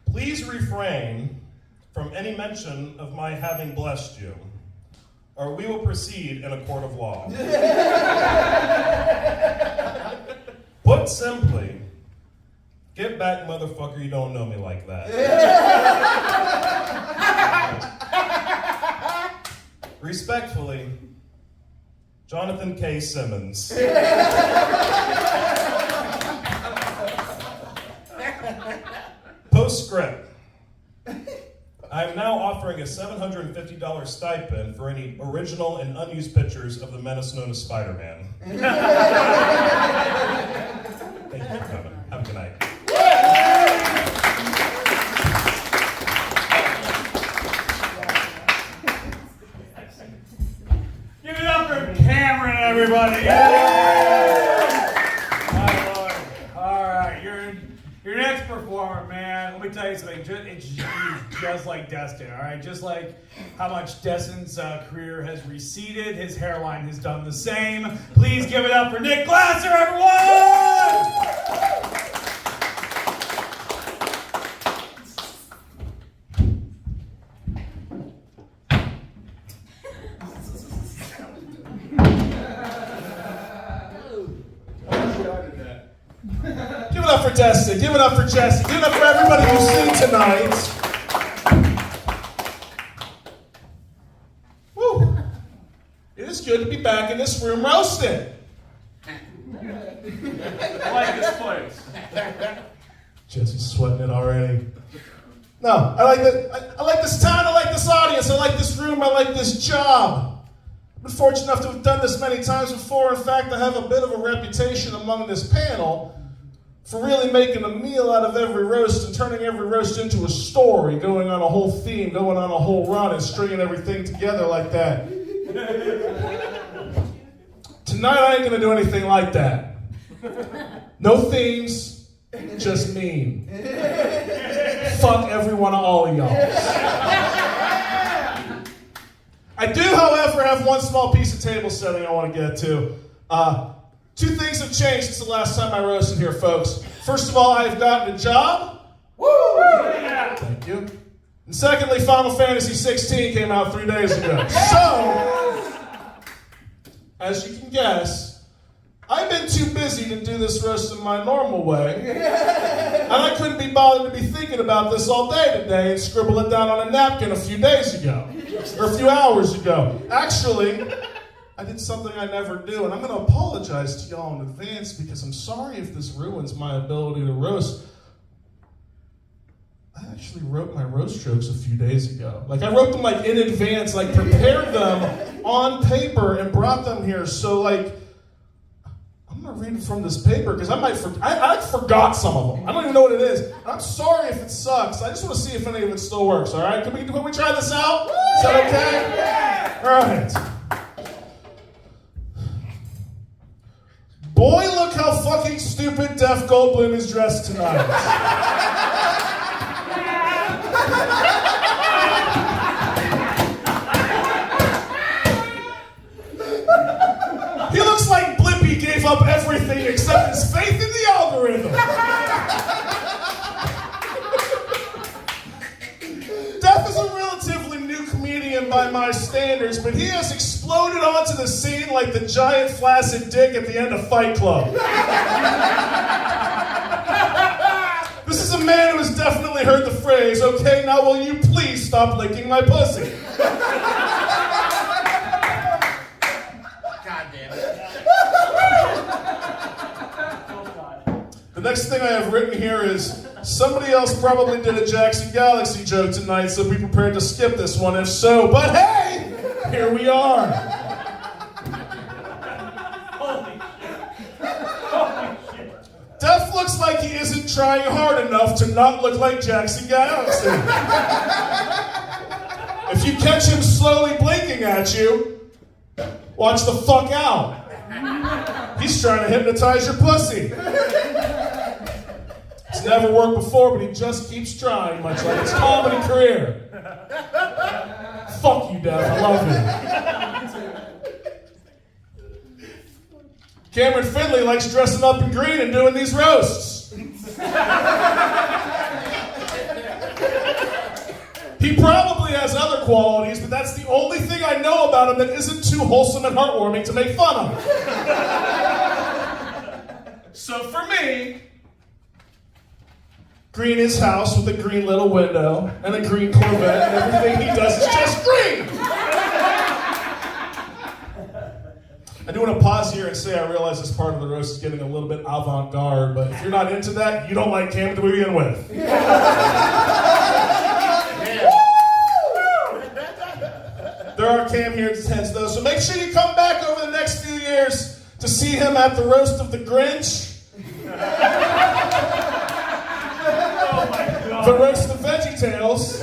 Please refrain from any mention of my having blessed you, or we will proceed in a court of law. Put simply, get back, motherfucker, you don't know me like that. Respectfully, Jonathan K. Simmons. Postscript. I am now offering a $750 stipend for any original and unused pictures of the menace known as Spider-Man. Thank you for coming. Have a good night. Give it up for Cameron, everybody. My Lord. All right, your next performer, man. Let me tell you something. It's just like Destin, all right? Just like how much Destin's career has receded, his hairline has done the same. Please give it up for Nick Glaser, everyone! Give it up for Destin. Give it up for Jesse. Give it up for everybody who's seen tonight. Woo. It is good to be back in this room roasting. I like this place. Jesse's sweating it already. No, I like this town, I like this audience, I like this room, I like this job. I've been fortunate enough to have done this many times before. In fact, I have a bit of a reputation among this panel for really making a meal out of every roast and turning every roast into a story, going on a whole theme, going on a whole run, and stringing everything together like that. Tonight, I ain't gonna do anything like that. No themes, just mean. Fuck every one of all of y'all. I do, however, have one small piece of table setting I want to get to. Two things have changed since the last time I roasted here, folks. First of all, I've gotten a job. Woo! Yeah. Thank you. And secondly, Final Fantasy 16 came out 3 days ago. So, as you can guess, I've been too busy to do this roast in my normal way. And I couldn't be bothered to be thinking about this all day today and scribble it down on a napkin a few days ago. Or a few hours ago. Actually, I did something I never do, and I'm going to apologize to y'all in advance because I'm sorry if this ruins my ability to roast. I actually wrote my roast jokes a few days ago. Like, I wrote them, like, in advance, like, prepared them on paper and brought them here. So, like, I'm going to read from this paper because I forgot some of them. I don't even know what it is. I'm sorry if it sucks. I just want to see if any of it still works, all right? Can we try this out? Is that okay? All right. Boy, look how fucking stupid Deaf Goldblum is dressed tonight. He looks like Blippi gave up everything except his faith in the algorithm. Deaf is a relatively new comedian by my standards, but he has exploded onto the scene like the giant flaccid dick at the end of Fight Club. This is a a man who has definitely heard the phrase, okay, now will you please stop licking my pussy? God damn it. The next thing I have written here is, somebody else probably did a Jackson Galaxy joke tonight, so be prepared to skip this one if so, but hey, here we are. Holy shit. Def looks like he isn't trying hard enough to not look like Jackson Galaxy. If you catch him slowly blinking at you, watch the fuck out. He's trying to hypnotize your pussy. It's never worked before, but he just keeps trying, much like his comedy career. Fuck you, Def. I love you. Cameron Findlay likes dressing up in green and doing these roasts. He probably has other qualities, but that's the only thing I know about him that isn't too wholesome and heartwarming to make fun of. So for me, green his house with a green little window and a green Corvette, and everything he does is just green. I do want to pause here and say I realize this part of the roast is getting a little bit avant-garde, but if you're not into that, you don't like Cam to begin with. There are Cam heads though, so make sure you come back over the next few years to see him at the roast of the Grinch. The roast of VeggieTales,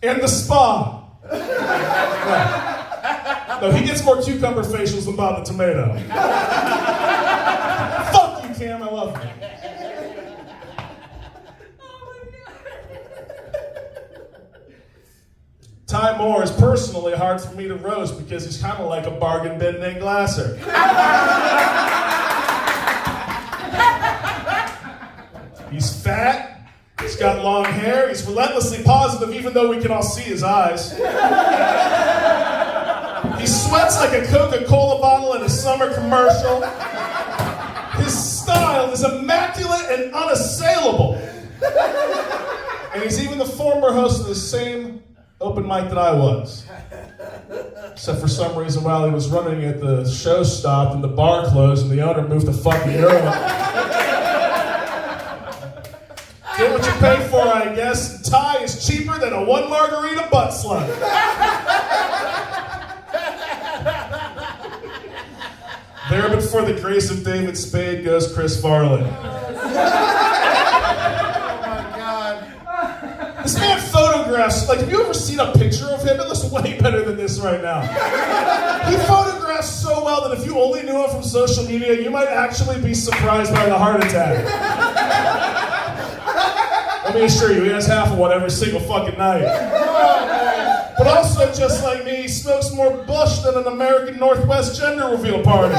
and the spa. No, he gets more cucumber facials than Bob the Tomato. Fuck you, Cam, I love you. Ty Moore is personally hard for me to roast because he's kind of like a bargain bin named Glaser. He's fat, he's got long hair, he's relentlessly positive even though we can all see his eyes. He sweats like a Coca-Cola bottle in a summer commercial. His style is immaculate and unassailable. And he's even the former host of the same open mic that I was. Except for some reason while he was running it, the show stopped and the bar closed and the owner moved to fucking Europe. Get what you pay for, I guess. Ty is cheaper than a one margarita butt slug. There but for the grace of David Spade goes Chris Farley. Oh my God. This man photographs, like, have you ever seen a picture of him? It looks way better than this right now. He photographs so well that if you only knew him from social media, you might actually be surprised by the heart attack. Let me assure you, he has half of one every single fucking night. But also, just like me, he smokes more bush than an American Northwest gender reveal party.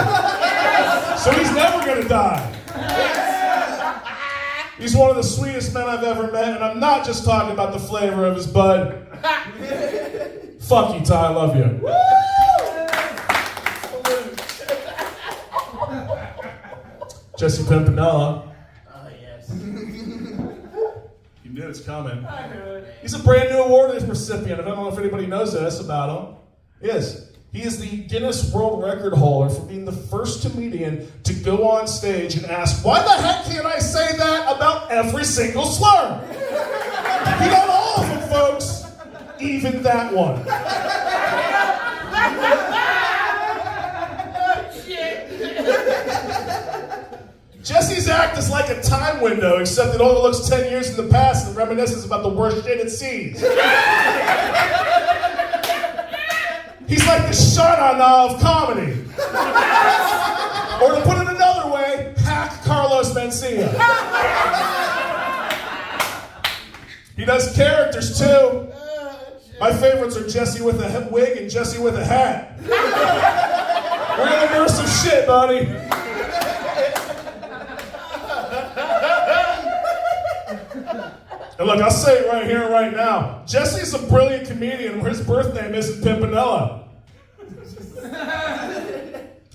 So he's never gonna die. He's one of the sweetest men I've ever met, and I'm not just talking about the flavor of his bud. Fuck you, Ty, I love you. Jesse Pimpinella. Oh, yes. You knew it's coming. He's a brand new award recipient. I don't know if anybody knows this about him. He is the Guinness World Record holder for being the first comedian to go on stage and ask, why the heck can't I say that about every single slur? He got all of them, folks. Even that one. Jesse's act is like a time window, except it only looks 10 years in the past and reminisces about the worst shit it sees. He's like the Shana of comedy. Or to put it another way, hack Carlos Mencia. He does characters too. My favorites are Jesse with a wig and Jesse with a hat. We're in the midst of shit, buddy. And look, I'll say it right here and right now. Jesse's a brilliant comedian where his birth name isn't Pimpinella.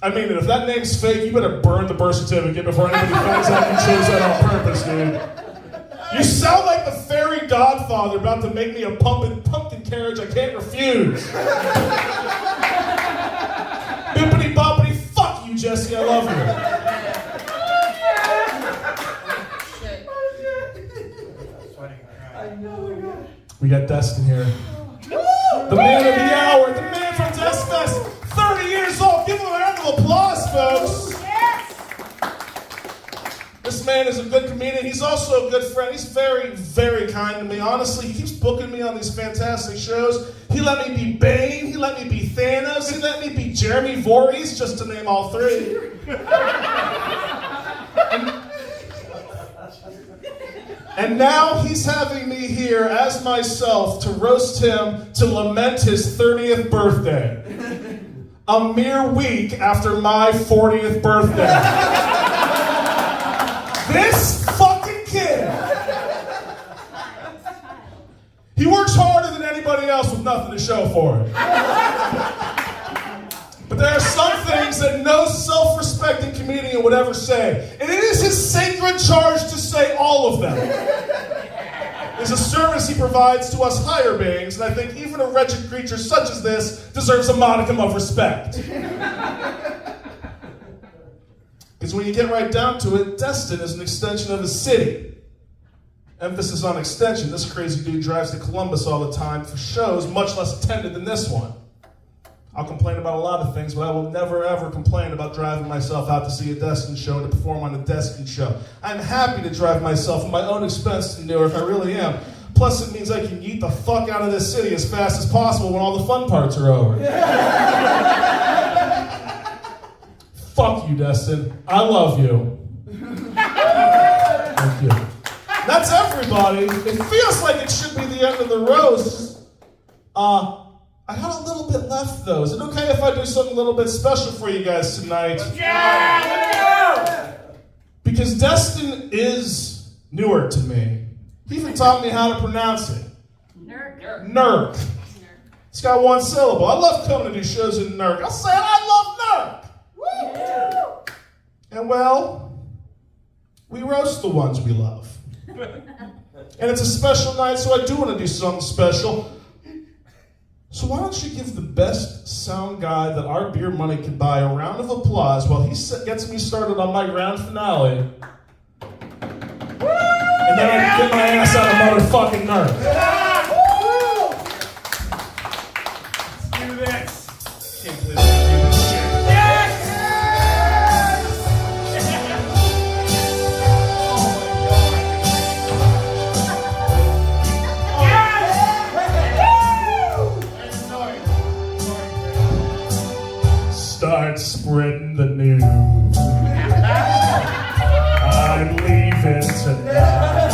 I mean, if that name's fake, you better burn the birth certificate before anybody finds out you chose that on purpose, dude. You sound like the fairy godfather about to make me a pumpkin carriage I can't refuse. Bippity boppity, fuck you, Jesse, I love you. We got Destin here. The man of the hour, the man from DestFest, 30 years old. Give him a round of applause, folks. This man is a good comedian. He's also a good friend. He's very, very kind to me. Honestly, he keeps booking me on these fantastic shows. He let me be Bane. He let me be Thanos. He let me be Jeremy Voorhees, just to name all three. And now he's having me here as myself to roast him to lament his 30th birthday. A mere week after my 40th birthday. This fucking kid. He works harder than anybody else with nothing to show for it. But there are some things that no self-respecting comedian would ever say. And it is his sacred charge to say all of them. It's a service he provides to us higher beings, and I think even a wretched creature such as this deserves a modicum of respect. Because when you get right down to it, Destin is an extension of his city. Emphasis on extension. This crazy dude drives to Columbus all the time for shows much less attended than this one. I'll complain about a lot of things, but I will never ever complain about driving myself out to see a Destin show and to perform on a Destin show. I'm happy to drive myself at my own expense to Newark, I really am. Plus it means I can yeet the fuck out of this city as fast as possible when all the fun parts are over. Fuck you, Destin. I love you. Thank you. That's everybody. It feels like it should be the end of the roast. I got a little bit left, though. Is it okay if I do something a little bit special for you guys tonight? Yeah, let's go! Because Destin is Newark to me. He even taught me how to pronounce it. Newark. It's got one syllable. I love coming to do shows in Newark. I'll say it, I love Newark. Woo! And well, we roast the ones we love. And it's a special night, so I do want to do something special. So why don't you give the best sound guy that our beer money can buy a round of applause while he gets me started on my grand finale. And then I can get my ass out of motherfucking Nerf. Let's do this. Can't believe I do this shit. Start spreading the news. I'm leaving tonight.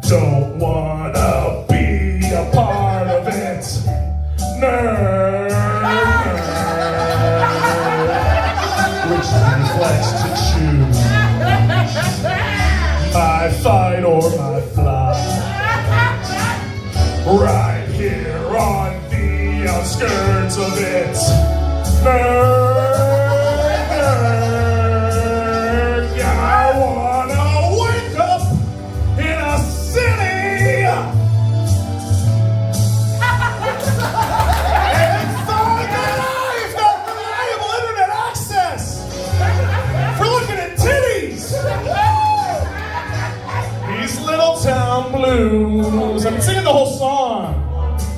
Don't wanna be a part of it. Nerd. Which reflex to choose? My fight or my flight? Right here on the outskirts of it. Nerd. Yeah, I wanna wake up in a city. And find that I've got reliable internet access for looking at titties. These little town blues. I've been singing the whole song.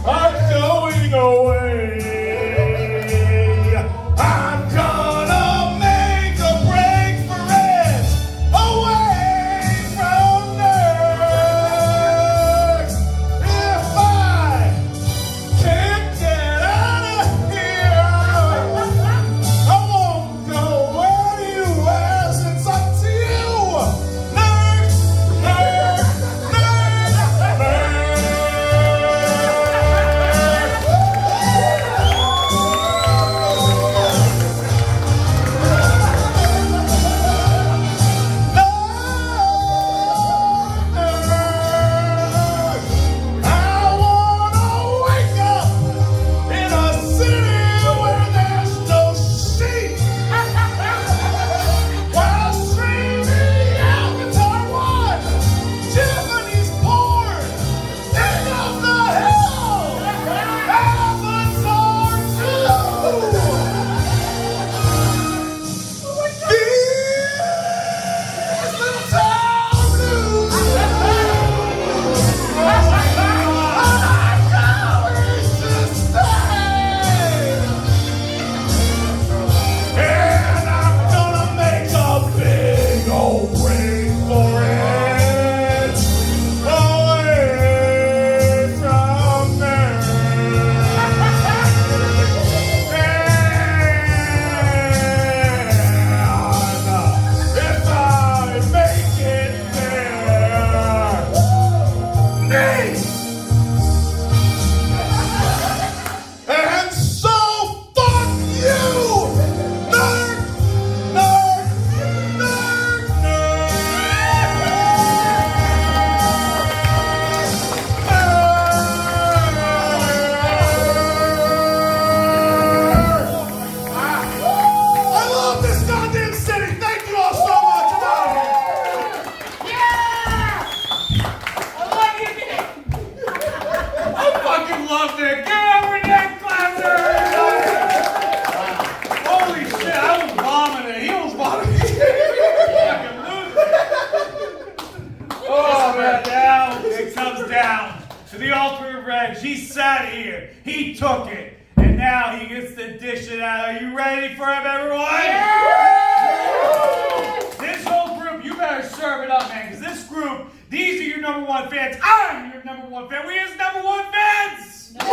I'm going away. I'm gonna make a break for it. Away from nerds. If I can't get out of here, I won't go anywhere. It's up to you. Nerds, nerds, nerds, nerds. to the altar of reg. He sat here. He took it. And now he gets to dish it out. Are you ready for him, everyone? This whole group, you better serve it up, man. Because this group, these are your number one fans. I'm your number one fan. We his number one fans. Ride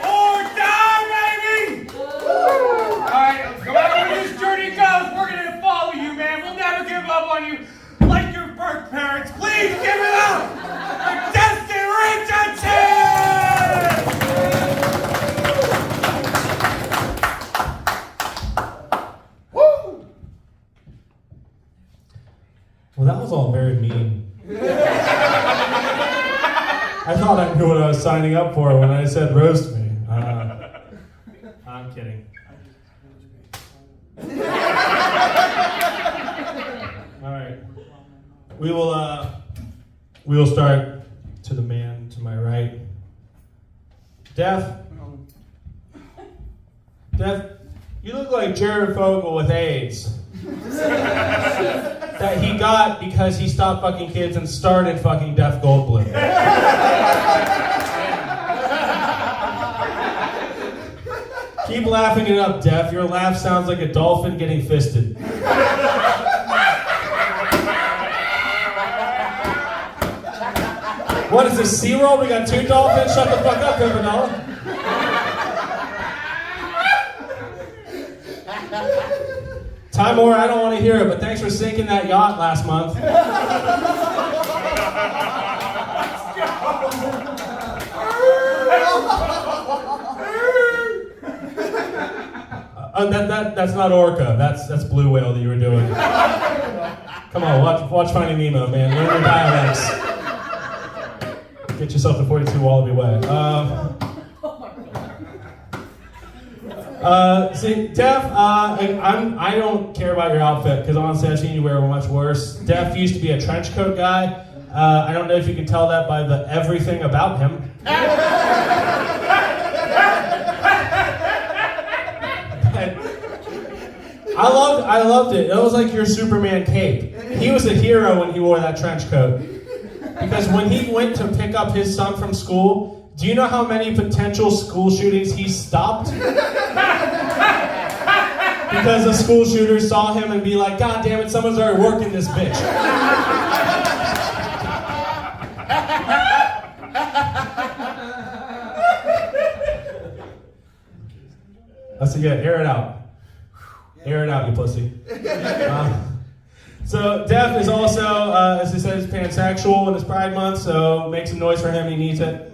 or die, baby. All right, no matter where this journey goes, we're going to follow you, man. We'll never give up on you. Like your birth parents, please give it up for Destin Richardson! Woo! Well, that was all very mean. I thought I knew what I was signing up for when I said roast me. I'm kidding. All right. We will start to the man to my right. Def, you look like Jared Fogle with AIDS. That he got because he stopped fucking kids and started fucking Def Goldblum. Keep laughing it up, Def. Your laugh sounds like a dolphin getting fisted. What is this, SeaWorld? We got 2 dolphins? Shut the fuck up, Pimpinella. Timor, I don't want to hear it, but thanks for sinking that yacht last month. That's not orca. That's blue whale that you were doing. Come on, watch Finding Nemo, man. Learn your dialects. Get yourself to 42 Wallaby Way. See, Def, I don't care about your outfit because honestly I've seen you wear much worse. Def used to be a trench coat guy. I don't know if you can tell that by the everything about him. I loved it. It was like your Superman cape. He was a hero when he wore that trench coat. Because when he went to pick up his son from school, do you know how many potential school shootings he stopped? Because the school shooters saw him and be like, God damn it, someone's already working this bitch. So yeah, air it out. Air it out, you pussy. So Def is also, as I said, is pansexual in his Pride Month, so make some noise for him, he needs it.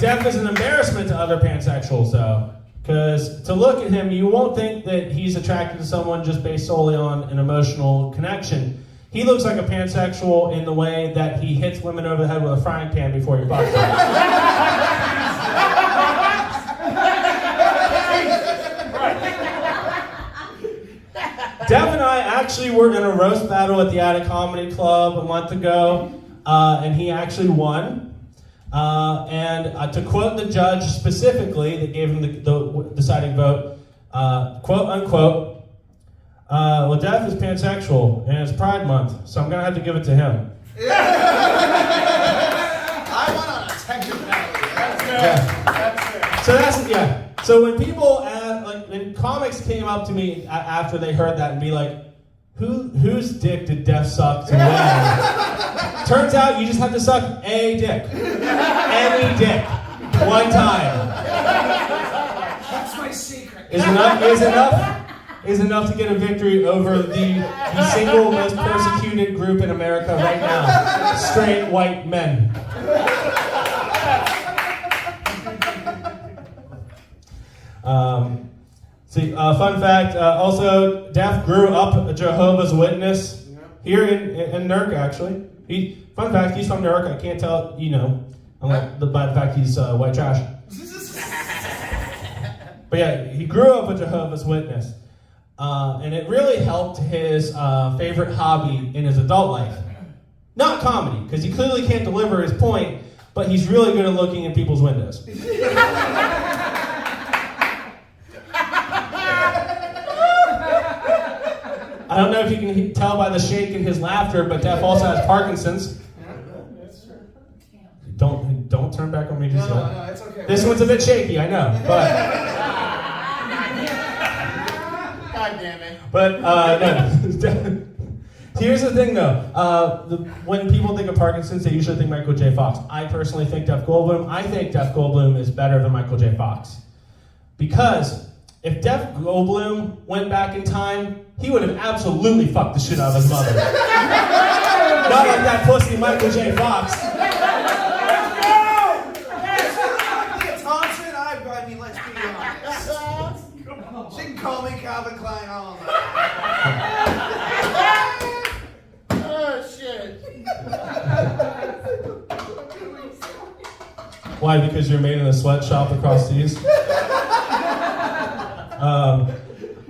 Def is an embarrassment to other pansexuals, though, because to look at him, you won't think that he's attracted to someone just based solely on an emotional connection. He looks like a pansexual in the way that he hits women over the head with a frying pan before he fucks them. Def and I actually were in a roast battle at the Attic Comedy Club a month ago, and he actually won. And to quote the judge specifically that gave him the deciding vote, quote unquote, well, Def is pansexual and it's Pride Month, so I'm gonna have to give it to him. I went on a technicality. That's it. So when people, when comics came up to me after they heard that and be like, whose dick did Def suck to win? Turns out you just have to suck a dick. Any dick. One time. That's my secret. Is enough to get a victory over the single most persecuted group in America right now. Straight white men. Fun fact, also, Def grew up a Jehovah's Witness here in Newark, actually. Fun fact, he's from Newark. I can't tell, by the fact he's white trash. But yeah, he grew up a Jehovah's Witness. And it really helped his favorite hobby in his adult life. Not comedy, because he clearly can't deliver his point, but he's really good at looking in people's windows. I don't know if you can tell by the shake in his laughter, but Def also has Parkinson's. Don't turn back on me just yet. No, it's okay. This one's a bit shaky, I know, but God damn it. but no. Here's the thing, though. When people think of Parkinson's, they usually think Michael J. Fox. I personally think Jeff Goldblum. I think Jeff Goldblum is better than Michael J. Fox. Because if Jeff Goldblum went back in time, he would have absolutely fucked the shit out of his mother. Not like that pussy Michael J. Fox. Thompson, I mean, let's be honest. She can call me Calvin Klein all night. Oh, shit. Why? Because you're made in a sweatshop across seas?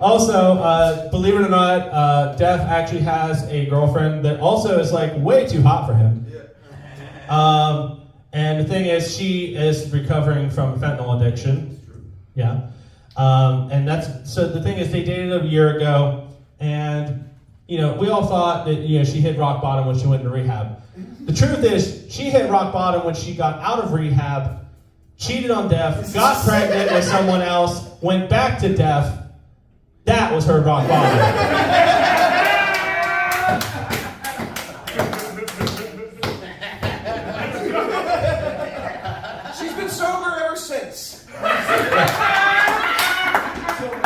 Also, believe it or not, Def actually has a girlfriend that also is like way too hot for him. And the thing is, she is recovering from fentanyl addiction. Yeah. And so the thing is, they dated a year ago, and we all thought that she hit rock bottom when she went into rehab. The truth is, she hit rock bottom when she got out of rehab, cheated on Def, got pregnant with someone else, went back to Def. That was her rock bottom. She's been sober ever since.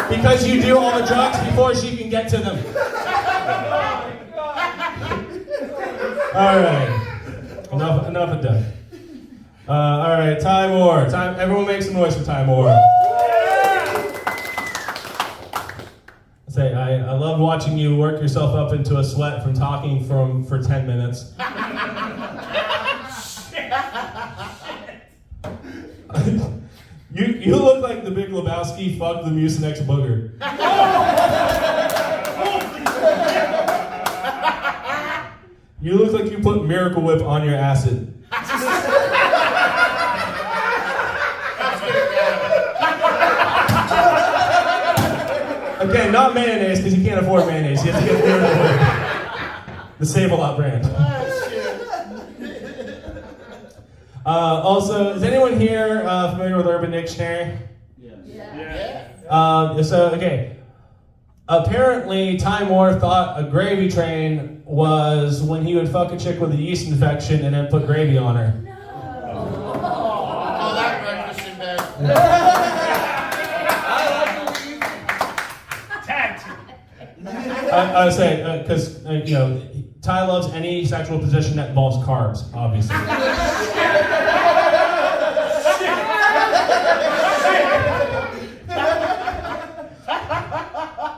Because you do all the drugs before she can get to them. All right. Enough of that. All right, Ty Moore. Everyone make some noise for Ty Moore. I loved watching you work yourself up into a sweat from talking for 10 minutes. You look like the Big Lebowski fucked the Mucinex booger. You look like you put Miracle Whip on your acid. Again, not mayonnaise, because you can't afford mayonnaise. You have to get Miracle Whip. The Save-A-Lot brand. Also, is anyone here familiar with Urban Dictionary? Yeah. Okay. Apparently, Ty Moore thought a gravy train was when he would fuck a chick with a yeast infection and then put gravy on her. Oh, that breakfast in bed. I was saying, because, Ty loves any sexual position that involves carbs, obviously.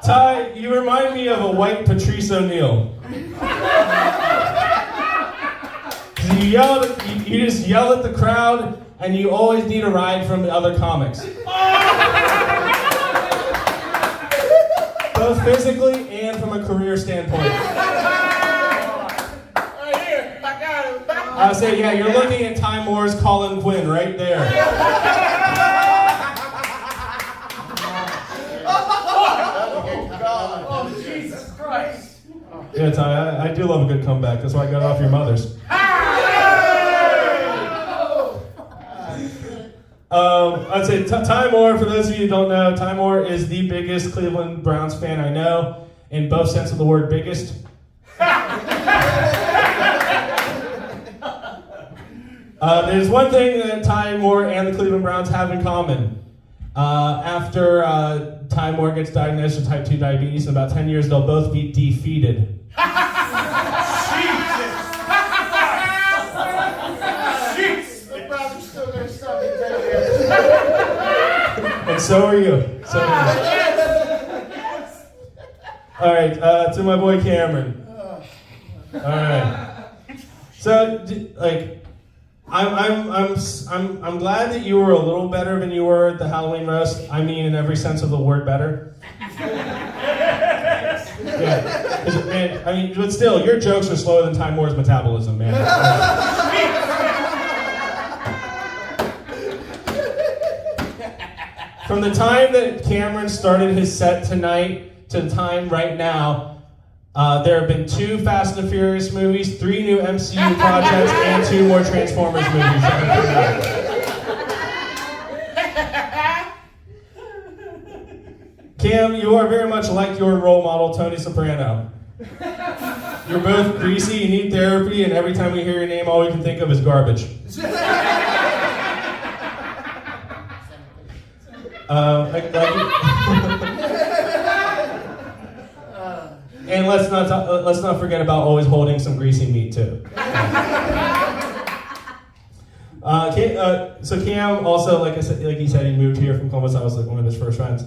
Ty, you remind me of a white Patrice O'Neill. You just yell at the crowd, and you always need a ride from the other comics. Both physically and from a career standpoint. Right here, I got him. I say, yeah, you're looking at Ty Moore's Colin Quinn right there. Oh, Jesus Christ. Yeah, Ty, I do love a good comeback. That's why I got it off your mother's. I'd say Ty Moore, for those of you who don't know, Ty Moore is the biggest Cleveland Browns fan I know, in both sense of the word biggest. There's one thing that Ty Moore and the Cleveland Browns have in common. After Ty Moore gets diagnosed with type 2 diabetes, in about 10 years, they'll both be defeated. And so are you. All right, to my boy Cameron. All right. So, I'm glad that you were a little better than you were at the Halloween roast. I mean, in every sense of the word, better. Yeah. Man, but still, your jokes are slower than Ty Moore's metabolism, man. From the time that Cameron started his set tonight to the time right now, There have been 2 Fast and the Furious movies, 3 new MCU projects, and 2 more Transformers movies that have come out. Cam, you are very much like your role model, Tony Soprano. You're both greasy, you need therapy, and every time we hear your name, all we can think of is garbage. And let's not forget about always holding some greasy meat too. So Cam also, like he said, he moved here from Columbus. I was like one of his first friends,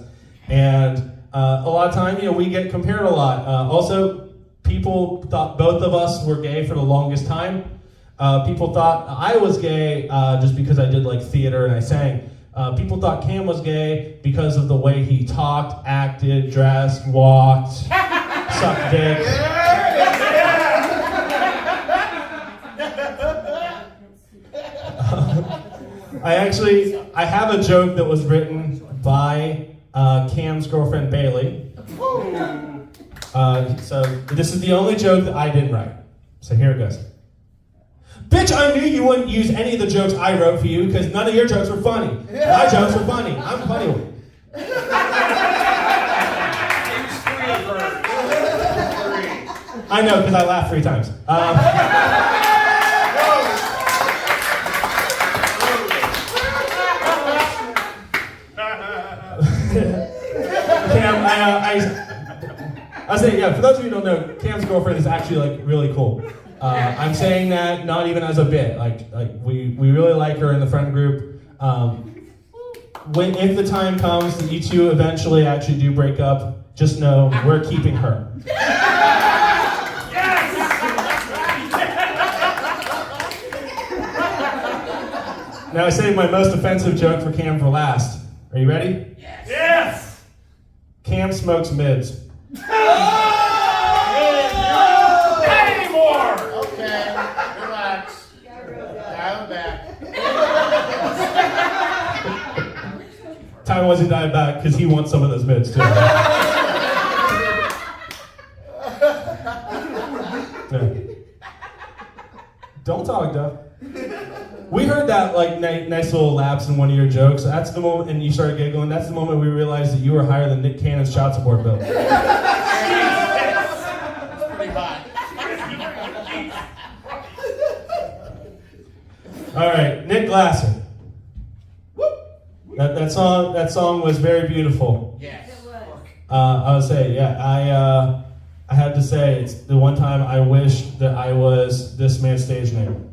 and a lot of time, we get compared a lot. Also, people thought both of us were gay for the longest time. People thought I was gay just because I did like theater and I sang. People thought Cam was gay because of the way he talked, acted, dressed, walked, sucked dick. I have a joke that was written by Cam's girlfriend Bailey. So this is the only joke that I didn't write. So here it goes. Bitch, I knew you wouldn't use any of the jokes I wrote for you because none of your jokes were funny. My jokes were funny. I'm a funny one. I know, because I laughed 3 times. Cam, I say, yeah, for those of you who don't know, Cam's girlfriend is actually like really cool. I'm saying that not even as a bit. Like we really like her in the friend group. If the time comes that you two eventually actually do break up, just know we're keeping her. Now I saved my most offensive joke for Cam for last. Are you ready? Yes! Cam smokes mids. Not anymore! Okay, relax. Dial it back. Time wasn't died back because he wants some of those mids too. Yeah. Don't talk, Duff. We heard that like nice little lapse in one of your jokes. That's the moment, and you started giggling. That's the moment we realized that you were higher than Nick Cannon's child support bill. It's pretty hot. All right, Nick Glaser. That song was very beautiful. Yes. I would say, yeah. I have to say, it's the one time I wish that I was this man's stage name.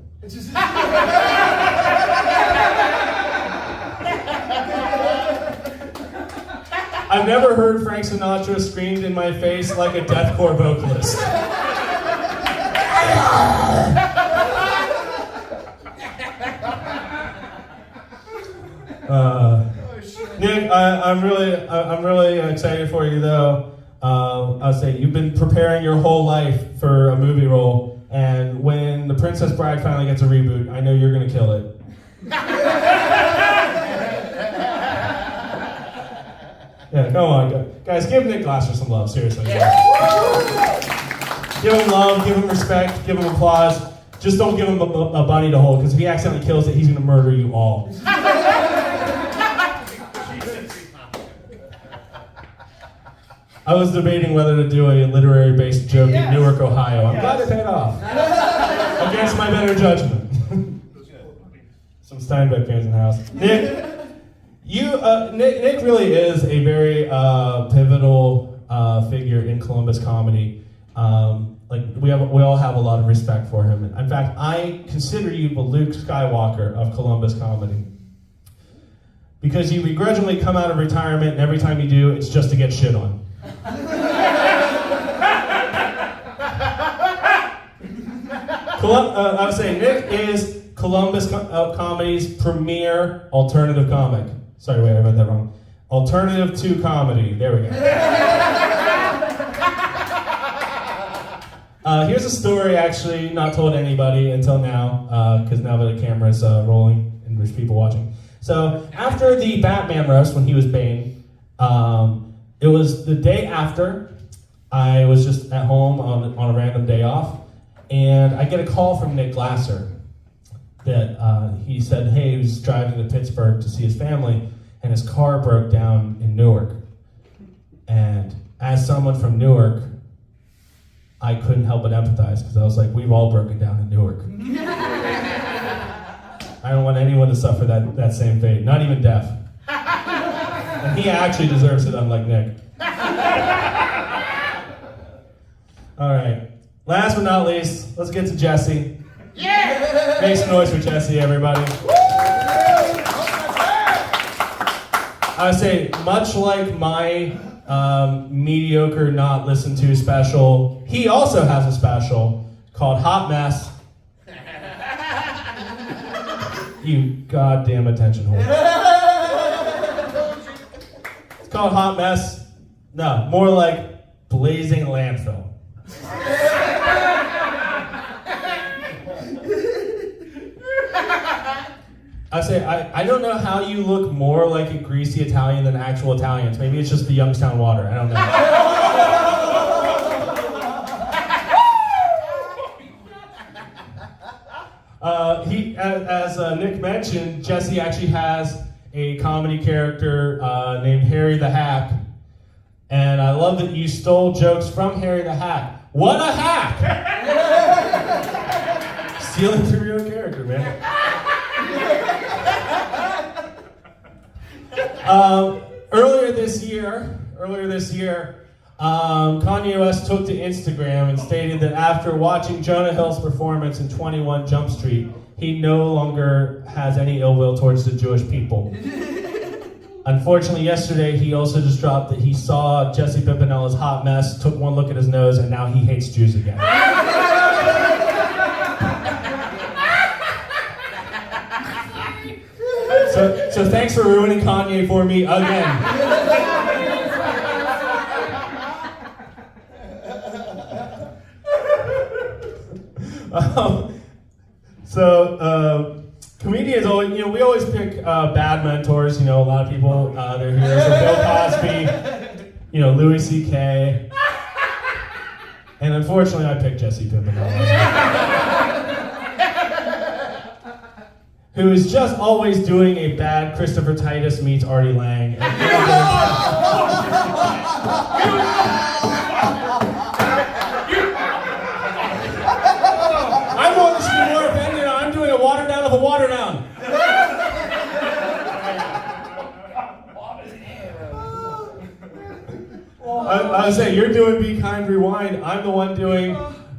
I've never heard Frank Sinatra screamed in my face like a deathcore vocalist. Nick, I'm really excited for you though. I'll say you've been preparing your whole life for a movie role, and when The Princess Bride finally gets a reboot, I know you're gonna kill it. Yeah, come on, guys, give Nick Glaser some love, seriously. Give him love, give him respect, give him applause. Just don't give him a bunny to hold, because if he accidentally kills it, he's gonna murder you all. I was debating whether to do a literary-based joke in Newark, Ohio. I'm glad it paid off. Against my better judgment. Some Steinbeck fans in the house. Nick, Nick really is a very pivotal figure in Columbus comedy. We all have a lot of respect for him. In fact, I consider you the Luke Skywalker of Columbus comedy. Because you begrudgingly come out of retirement, and every time you do, it's just to get shit on. I would say Nick is Columbus comedy's premier alternative comic. Sorry, wait, I read that wrong. Alternative to comedy. There we go. Here's a story actually not told to anybody until now, because now that the camera's rolling and there's people watching. So after the Batman roast when he was Bane, it was the day after, I was just at home on a random day off, and I get a call from Nick Glaser that he said, hey, he was driving to Pittsburgh to see his family, and his car broke down in Newark. And as someone from Newark, I couldn't help but empathize, because I was like, we've all broken down in Newark. I don't want anyone to suffer that same fate, not even deaf. And he actually deserves it, unlike Nick. All right, last but not least, let's get to Jesse. Yeah! Make some noise for Jesse, everybody. I would say, much like my mediocre, not listened to special, he also has a special called Hot Mess. You goddamn attention whore. It's called Hot Mess. No, more like Blazing Landfill. I say, I don't know how you look more like a greasy Italian than actual Italians. Maybe it's just the Youngstown water. I don't know. As Nick mentioned, Jesse actually has a comedy character named Harry the Hack. And I love that you stole jokes from Harry the Hack. What a hack! Stealing from your own character, man. Earlier this year, Kanye West took to Instagram and stated that after watching Jonah Hill's performance in 21 Jump Street, he no longer has any ill will towards the Jewish people. Unfortunately, yesterday he also just dropped that he saw Jesse Pimpinella's Hot Mess, took one look at his nose, and now he hates Jews again. So thanks for ruining Kanye for me again. Comedians always, we always pick bad mentors. A lot of people, their heroes are Bill Cosby, Louis C.K. And unfortunately, I picked Jesse Pimpinella. Who is just always doing a bad Christopher Titus meets Artie Lang. I'm going to be more offended. I'm doing a water down of a water down. I would say, you're doing Be Kind, Rewind. I'm the one doing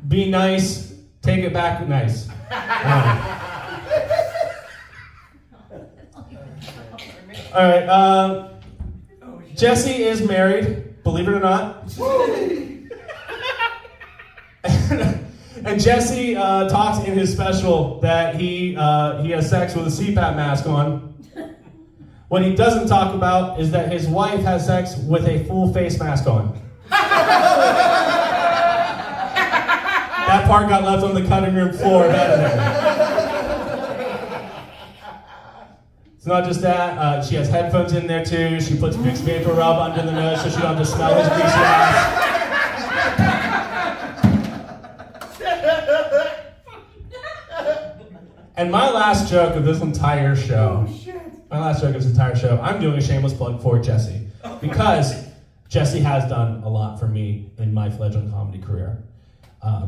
Be Nice, Take It Back Nice. All right, Jesse is married, believe it or not. And Jesse talks in his special that he has sex with a CPAP mask on. What he doesn't talk about is that his wife has sex with a full face mask on. That part got left on the cutting room floor of editing. It's not just that, she has headphones in there too. She puts Vicks Vapor Rub under the nose so she don't have to smell his greasy ass. And my last joke of this entire show, I'm doing a shameless plug for Jesse. Because Jesse has done a lot for me in my fledgling comedy career.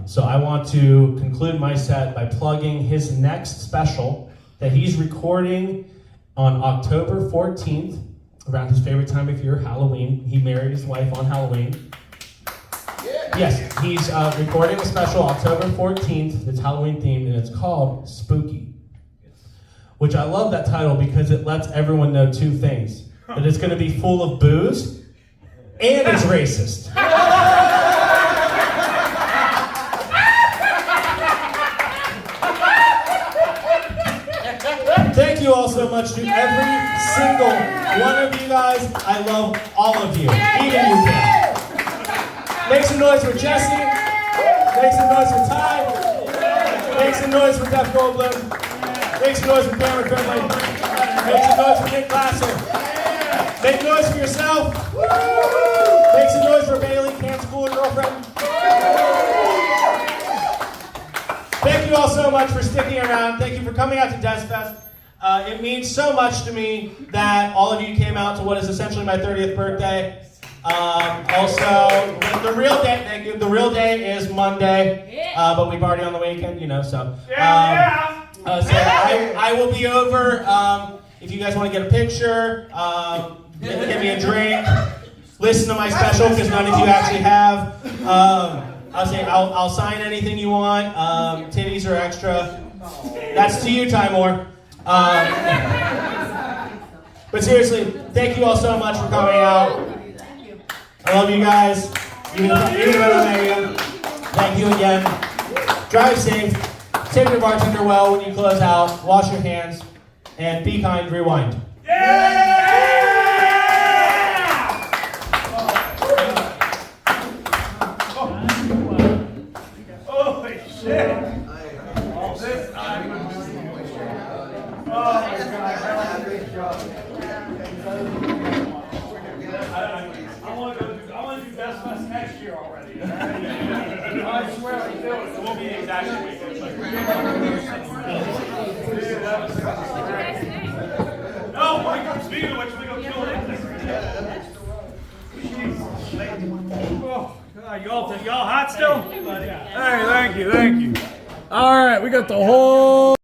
So I want to conclude my set by plugging his next special that he's recording on October 14th, around his favorite time of year, Halloween. He married his wife on Halloween. Yeah. Yes, he's recording a special October 14th. It's Halloween themed, and it's called Spooky. Which I love that title because it lets everyone know two things. That it's going to be full of booze, and it's racist. Thank you all so much to every single one of you guys. I love all of you, even you kids. Make some noise for Jesse. Make some noise for Ty. Make some noise for Def Goldblum. Make some noise for Cameron Findlay. Make some noise for Nick Glaser. Make noise for yourself. Make some noise for Bailey, Cam's cool girlfriend. much for sticking around. Thank you for coming out to DestFest. It means so much to me that all of you came out to what is essentially my 30th birthday. Also, the real day, thank you. The real day is Monday, but we party on the weekend, you know, so. So I will be over. If you guys want to get a picture, give me a drink, listen to my special, because none of you actually have. I'll sign anything you want. Titties are extra. That's to you, Ty Moore. But seriously, thank you all so much for coming out. I love you guys. Even if I don't know you. Thank you again. Drive safe. Tip your bartender well when you close out. Wash your hands. And be kind. Rewind. Holy shit! I want to do DestFest next year already. I swear I do. It won't be exactly what it looks like. No, Mike, speaking of which, we go kill it. Oh, God, y'all hot still? Hey, thank you. All right, we got the whole